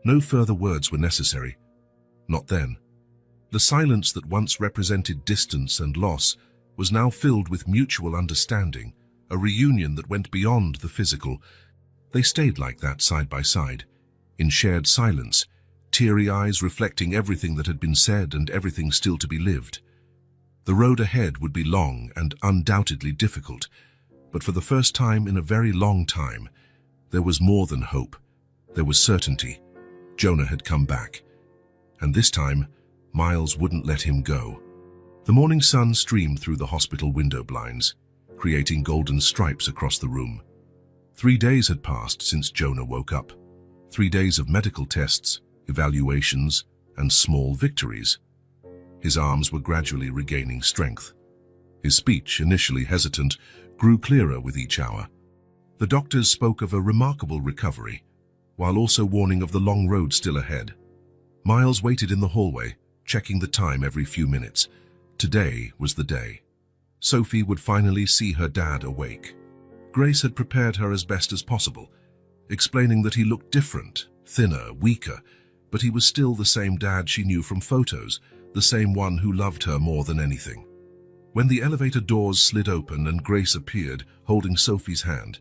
No further words were necessary. Not then. The silence that once represented distance and loss was now filled with mutual understanding, a reunion that went beyond the physical. They stayed like that side by side, in shared silence, teary eyes reflecting everything that had been said and everything still to be lived. The road ahead would be long and undoubtedly difficult, but for the first time in a very long time, there was more than hope. There was certainty. Jonah had come back. And this time, Miles wouldn't let him go. The morning sun streamed through the hospital window blinds, creating golden stripes across the room. 3 days had passed since Jonah woke up. 3 days of medical tests, evaluations, and small victories. His arms were gradually regaining strength. His speech, initially hesitant, grew clearer with each hour. The doctors spoke of a remarkable recovery, while also warning of the long road still ahead. Miles waited in the hallway, checking the time every few minutes. Today was the day. Sophie would finally see her dad awake. Grace had prepared her as best as possible, explaining that he looked different, thinner, weaker, but he was still the same dad she knew from photos, the same one who loved her more than anything. When the elevator doors slid open and Grace appeared, holding Sophie's hand,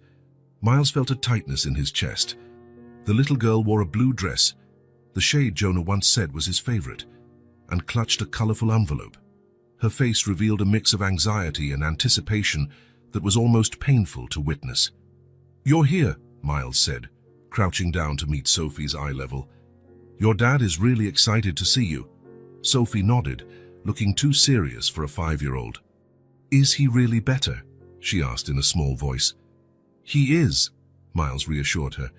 Miles felt a tightness in his chest. The little girl wore a blue dress, the shade Jonah once said was his favorite, and clutched a colorful envelope. Her face revealed a mix of anxiety and anticipation that was almost painful to witness. "You're here," Miles said, crouching down to meet Sophie's eye level. "Your dad is really excited to see you." Sophie nodded, looking too serious for a 5-year-old. "Is he really better?" she asked in a small voice. "He is," Miles reassured her.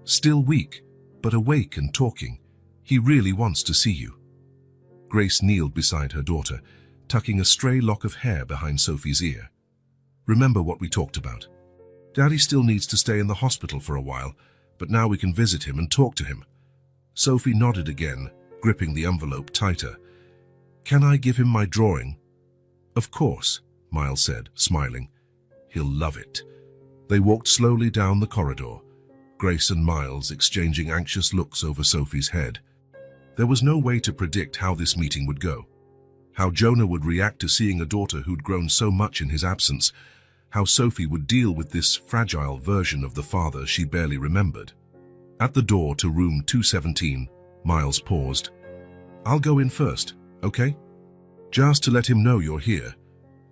"Still weak, but awake and talking. He really wants to see you." Grace kneeled beside her daughter, tucking a stray lock of hair behind Sophie's ear. "Remember what we talked about. Daddy still needs to stay in the hospital for a while, but now we can visit him and talk to him." Sophie nodded again, gripping the envelope tighter. "Can I give him my drawing?" "Of course," Miles said, smiling. "He'll love it." They walked slowly down the corridor, Grace and Miles exchanging anxious looks over Sophie's head. There was no way to predict how this meeting would go. How Jonah would react to seeing a daughter who'd grown so much in his absence. How Sophie would deal with this fragile version of the father she barely remembered. At the door to room 217, Miles paused. "I'll go in first, okay?" "Just to let him know you're here,"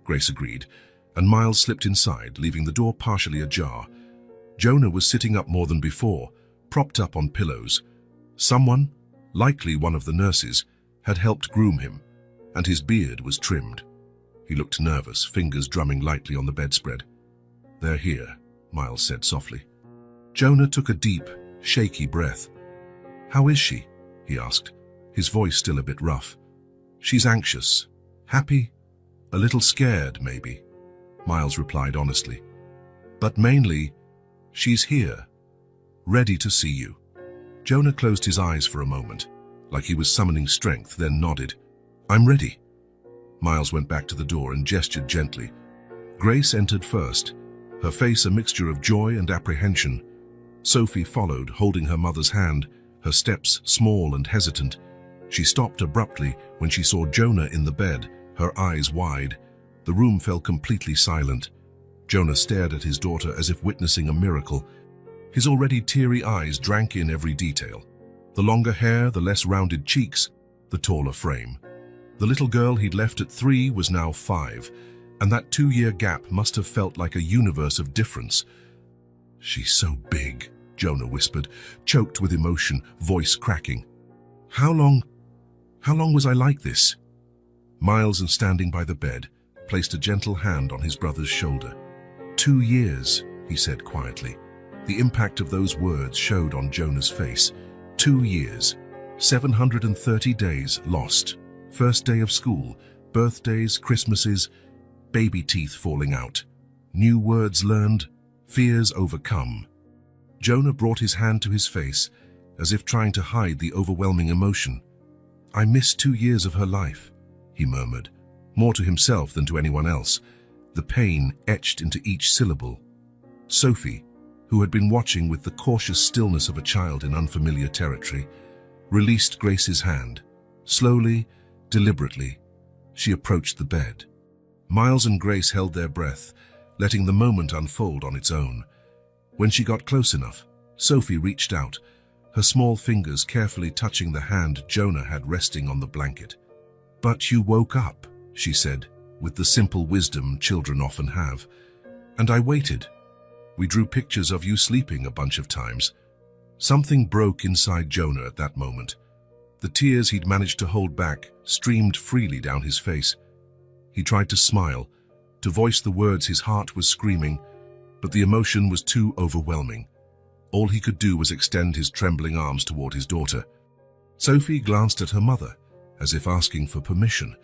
Grace agreed, and Miles slipped inside, leaving the door partially ajar. Jonah was sitting up more than before, propped up on pillows. Someone, likely one of the nurses, had helped groom him, and his beard was trimmed. He looked nervous, fingers drumming lightly on the bedspread. "They're here," Miles said softly. Jonah took a deep, shaky breath. "How is she?" he asked, his voice still a bit rough. "She's anxious. Happy? A little scared, maybe," Miles replied honestly. "But mainly, she's here, ready to see you." Jonah closed his eyes for a moment, like he was summoning strength, then nodded. "I'm ready." Miles went back to the door and gestured gently. Grace entered first, her face a mixture of joy and apprehension. Sophie followed, holding her mother's hand, her steps small and hesitant. She stopped abruptly when she saw Jonah in the bed, her eyes wide. The room fell completely silent. Jonah stared at his daughter as if witnessing a miracle. His already teary eyes drank in every detail. The longer hair, the less rounded cheeks, the taller frame. The little girl he'd left at 3 was now 5, and that 2-year gap must have felt like a universe of difference. "She's so big," Jonah whispered, choked with emotion, voice cracking. How long was I like this?" Miles, and standing by the bed, placed a gentle hand on his brother's shoulder. 2 years, he said quietly. The impact of those words showed on Jonah's face. 2 years, 730 days lost. First day of school, birthdays, Christmases, baby teeth falling out. New words learned, fears overcome. Jonah brought his hand to his face, as if trying to hide the overwhelming emotion. "I missed 2 years of her life," he murmured, more to himself than to anyone else, the pain etched into each syllable. Sophie, who had been watching with the cautious stillness of a child in unfamiliar territory, released Grace's hand. Slowly, Deliberately, she approached the bed. Miles and Grace held their breath, letting the moment unfold on its own. When she got close enough, Sophie reached out, her small fingers carefully touching the hand Jonah had resting on the blanket. "But you woke up," she said, with the simple wisdom children often have. "And I waited. We drew pictures of you sleeping a bunch of times." Something broke inside Jonah at that moment. The tears he'd managed to hold back streamed freely down his face. He tried to smile, to voice the words his heart was screaming, but the emotion was too overwhelming. All he could do was extend his trembling arms toward his daughter. Sophie glanced at her mother, as if asking for permission.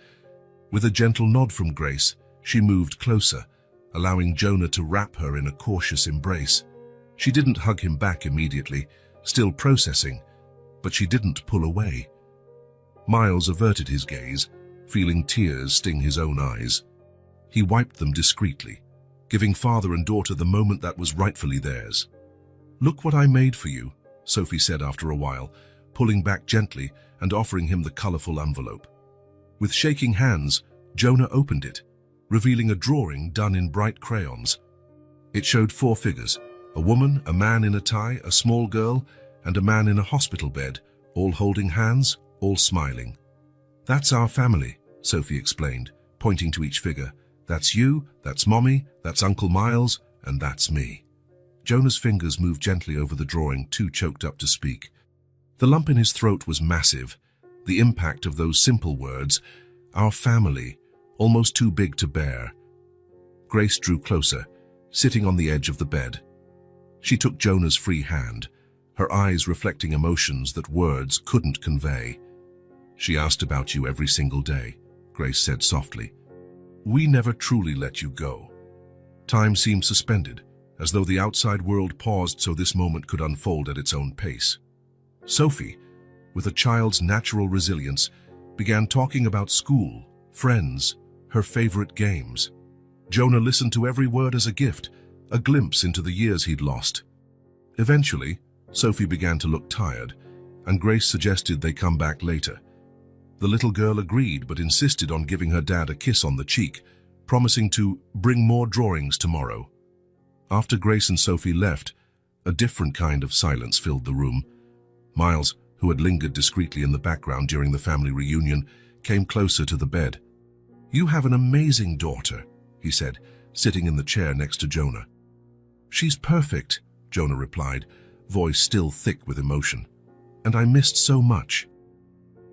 With a gentle nod from Grace, she moved closer, allowing Jonah to wrap her in a cautious embrace. She didn't hug him back immediately, still processing, but she didn't pull away. Miles averted his gaze, feeling tears sting his own eyes. He wiped them discreetly, giving father and daughter the moment that was rightfully theirs. "Look what I made for you," Sophie said after a while, pulling back gently and offering him the colorful envelope. With shaking hands, Jonah opened it, revealing a drawing done in bright crayons. It showed 4 figures, a woman, a man in a tie, a small girl, and a man in a hospital bed, all holding hands, all smiling. "That's our family," Sophie explained, pointing to each figure. "That's you, that's Mommy, that's Uncle Miles, and that's me." Jonah's fingers moved gently over the drawing, too choked up to speak. The lump in his throat was massive. The impact of those simple words, "our family," almost too big to bear. Grace drew closer, sitting on the edge of the bed. She took Jonah's free hand, her eyes reflecting emotions that words couldn't convey. "She asked about you every single day," Grace said softly. "We never truly let you go." Time seemed suspended, as though the outside world paused so this moment could unfold at its own pace. Sophie, with a child's natural resilience, began talking about school, friends, her favorite games. Jonah listened to every word as a gift, a glimpse into the years he'd lost. Eventually, Sophie began to look tired, and Grace suggested they come back later. The little girl agreed but insisted on giving her dad a kiss on the cheek, promising to bring more drawings tomorrow. After Grace and Sophie left, a different kind of silence filled the room. Miles, who had lingered discreetly in the background during the family reunion, came closer to the bed. "You have an amazing daughter," he said, sitting in the chair next to Jonah. "She's perfect," Jonah replied, voice still thick with emotion. "And I missed so much."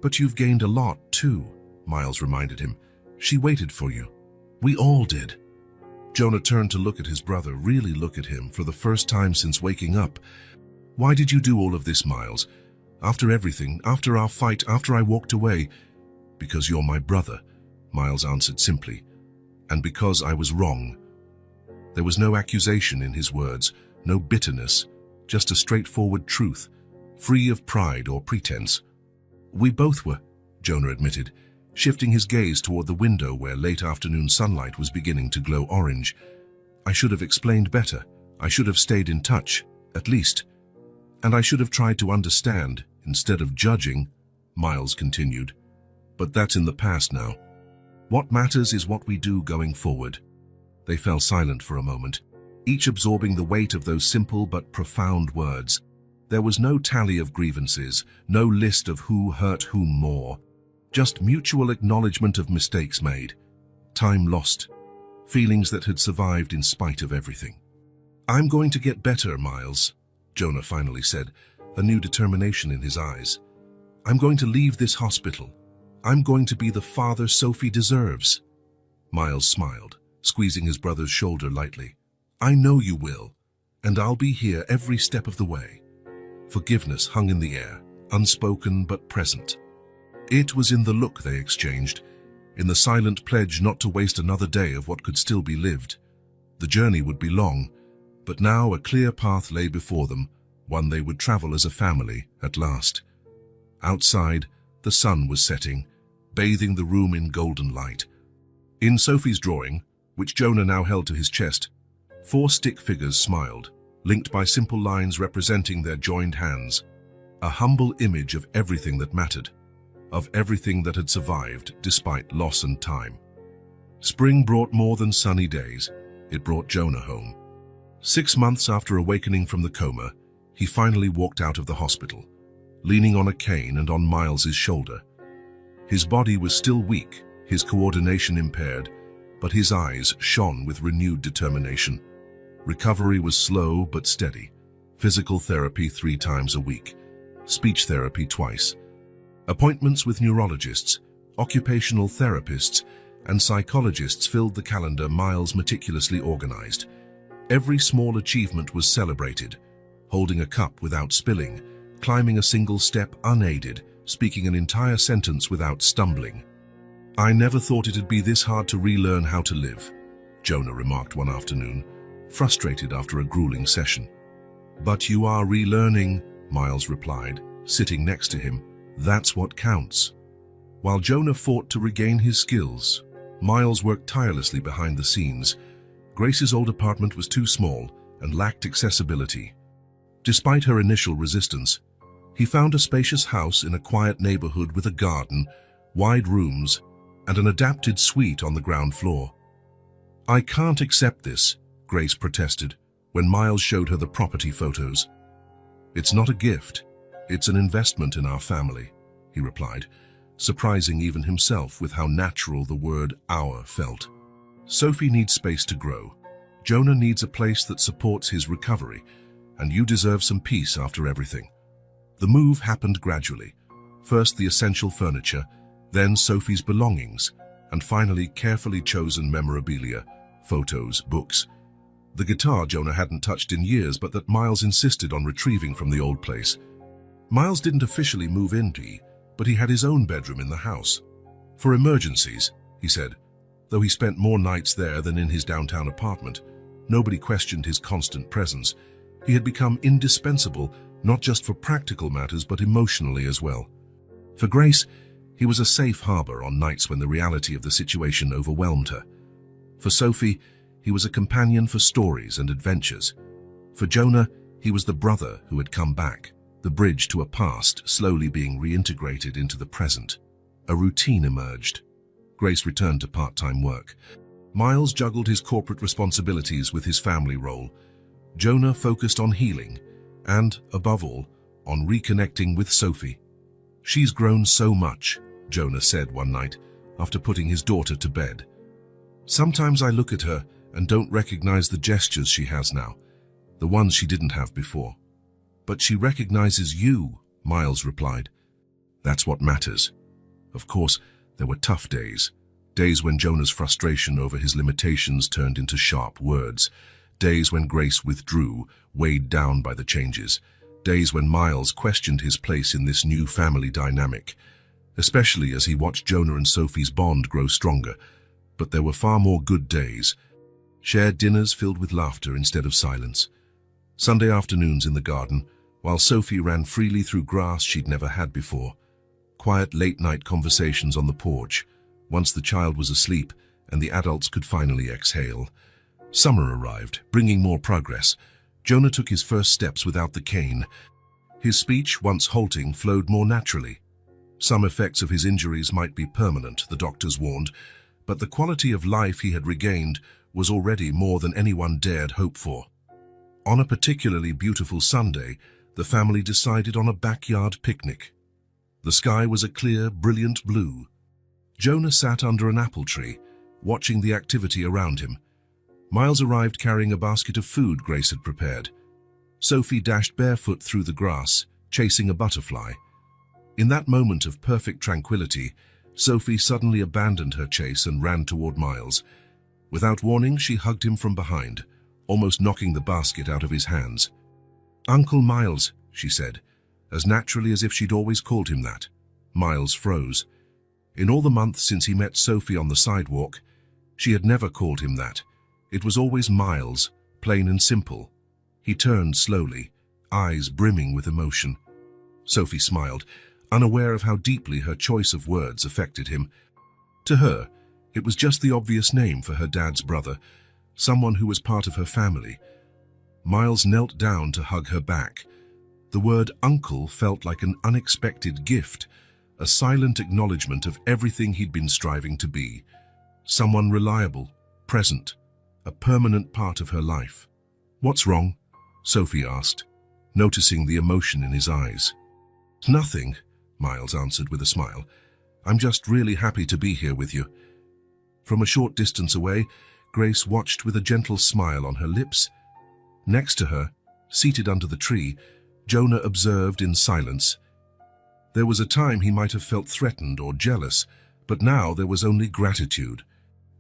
"But you've gained a lot, too," Miles reminded him. "She waited for you. We all did." Jonah turned to look at his brother, really look at him, for the first time since waking up. "Why did you do all of this, Miles? After everything, after our fight, after I walked away?" "Because you're my brother," Miles answered simply. "And because I was wrong." There was no accusation in his words, no bitterness, just a straightforward truth, free of pride or pretense. "We both were," Jonah admitted, shifting his gaze toward the window where late afternoon sunlight was beginning to glow orange. "I should have explained better. I should have stayed in touch, at least. And I should have tried to understand, instead of judging," Miles continued. "But that's in the past now. What matters is what we do going forward." They fell silent for a moment, each absorbing the weight of those simple but profound words. There was no tally of grievances, no list of who hurt whom more. Just mutual acknowledgement of mistakes made, time lost, feelings that had survived in spite of everything. "I'm going to get better, Miles," Jonah finally said, a new determination in his eyes. "I'm going to leave this hospital. I'm going to be the father Sophie deserves." Miles smiled, squeezing his brother's shoulder lightly. "I know you will, and I'll be here every step of the way." Forgiveness hung in the air, unspoken but present. It was in the look they exchanged, in the silent pledge not to waste another day of what could still be lived. The journey would be long, but now a clear path lay before them, one they would travel as a family at last. Outside, the sun was setting, bathing the room in golden light. In Sophie's drawing, which Jonah now held to his chest, 4 stick figures smiled, linked by simple lines representing their joined hands, a humble image of everything that mattered. of everything that had survived despite loss and time. Spring brought more than sunny days. It brought Jonah home. 6 months after awakening from the coma, he finally walked out of the hospital, leaning on a cane and on Miles's shoulder. His body was still weak, his coordination impaired, but his eyes shone with renewed determination. Recovery was slow but steady. Physical therapy 3 times a week, speech therapy twice. Appointments with neurologists, occupational therapists, and psychologists filled the calendar Miles meticulously organized. Every small achievement was celebrated: holding a cup without spilling, climbing a single step unaided, speaking an entire sentence without stumbling. "I never thought it'd be this hard to relearn how to live," Jonah remarked one afternoon, frustrated after a grueling session. "But you are relearning," Miles replied, sitting next to him. "That's what counts." While Jonah fought to regain his skills, Miles worked tirelessly behind the scenes. Grace's old apartment was too small and lacked accessibility. Despite her initial resistance, he found a spacious house in a quiet neighborhood with a garden, wide rooms, and an adapted suite on the ground floor. "I can't accept this," Grace protested when Miles showed her the property photos. "It's not a gift, it's an investment in our family," he replied, surprising even himself with how natural the word "our" felt. "Sophie needs space to grow. Jonah needs a place that supports his recovery, and you deserve some peace after everything." The move happened gradually. First the essential furniture, then Sophie's belongings, and finally carefully chosen memorabilia, photos, books. The guitar Jonah hadn't touched in years, but that Miles insisted on retrieving from the old place. Miles didn't officially move in, but he had his own bedroom in the house. "For emergencies," he said. Though he spent more nights there than in his downtown apartment, nobody questioned his constant presence. He had become indispensable, not just for practical matters, but emotionally as well. For Grace, he was a safe harbor on nights when the reality of the situation overwhelmed her. For Sophie, he was a companion for stories and adventures. For Jonah, he was the brother who had come back, the bridge to a past slowly being reintegrated into the present. A routine emerged. Grace returned to part-time work. Miles juggled his corporate responsibilities with his family role. Jonah focused on healing and, above all, on reconnecting with Sophie. "She's grown so much," Jonah said one night after putting his daughter to bed. "Sometimes I look at her and don't recognize the gestures she has now, the ones she didn't have before." "But she recognizes you," Miles replied. "That's what matters." Of course, there were tough days. Days when Jonah's frustration over his limitations turned into sharp words. Days when Grace withdrew, weighed down by the changes. Days when Miles questioned his place in this new family dynamic, especially as he watched Jonah and Sophie's bond grow stronger. But there were far more good days. Shared dinners filled with laughter instead of silence. Sunday afternoons in the garden, while Sophie ran freely through grass she'd never had before. Quiet late-night conversations on the porch, once the child was asleep and the adults could finally exhale. Summer arrived, bringing more progress. Jonah took his first steps without the cane. His speech, once halting, flowed more naturally. Some effects of his injuries might be permanent, the doctors warned, but the quality of life he had regained was already more than anyone dared hope for. On a particularly beautiful Sunday, the family decided on a backyard picnic. The sky was a clear, brilliant blue. Jonah sat under an apple tree, watching the activity around him. Miles arrived carrying a basket of food Grace had prepared. Sophie dashed barefoot through the grass, chasing a butterfly. In that moment of perfect tranquility, Sophie suddenly abandoned her chase and ran toward Miles. Without warning, she hugged him from behind, almost knocking the basket out of his hands. "Uncle Miles," she said, as naturally as if she'd always called him that. Miles froze. In all the months since he met Sophie on the sidewalk, she had never called him that. It was always Miles, plain and simple. He turned slowly, eyes brimming with emotion. Sophie smiled, unaware of how deeply her choice of words affected him. To her, it was just the obvious name for her dad's brother, someone who was part of her family. Miles knelt down to hug her back. The word uncle felt like an unexpected gift, a silent acknowledgement of everything he'd been striving to be. Someone reliable, present, a permanent part of her life. "What's wrong?" Sophie asked, noticing the emotion in his eyes. "Nothing," Miles answered with a smile. "I'm just really happy to be here with you." From a short distance away, Grace watched with a gentle smile on her lips. Next to her, seated under the tree, Jonah observed in silence. There was a time he might have felt threatened or jealous, but now there was only gratitude.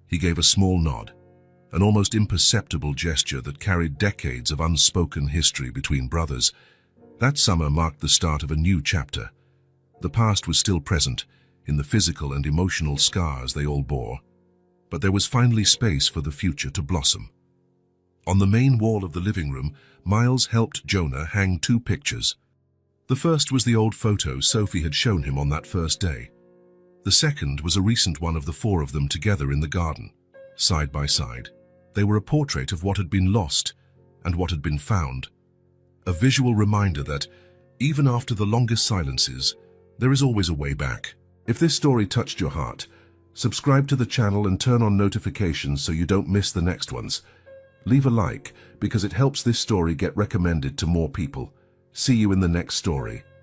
He gave a small nod, an almost imperceptible gesture that carried decades of unspoken history between brothers. That summer marked the start of a new chapter. The past was still present, in the physical and emotional scars they all bore. But there was finally space for the future to blossom. On the main wall of the living room, Miles helped Jonah hang 2 pictures. The first was the old photo Sophie had shown him on that first day. The second was a recent one of the 4 of them together in the garden, side by side. They were a portrait of what had been lost and what had been found. A visual reminder that, even after the longest silences, there is always a way back. If this story touched your heart, subscribe to the channel and turn on notifications so you don't miss the next ones. Leave a like because it helps this story get recommended to more people. See you in the next story.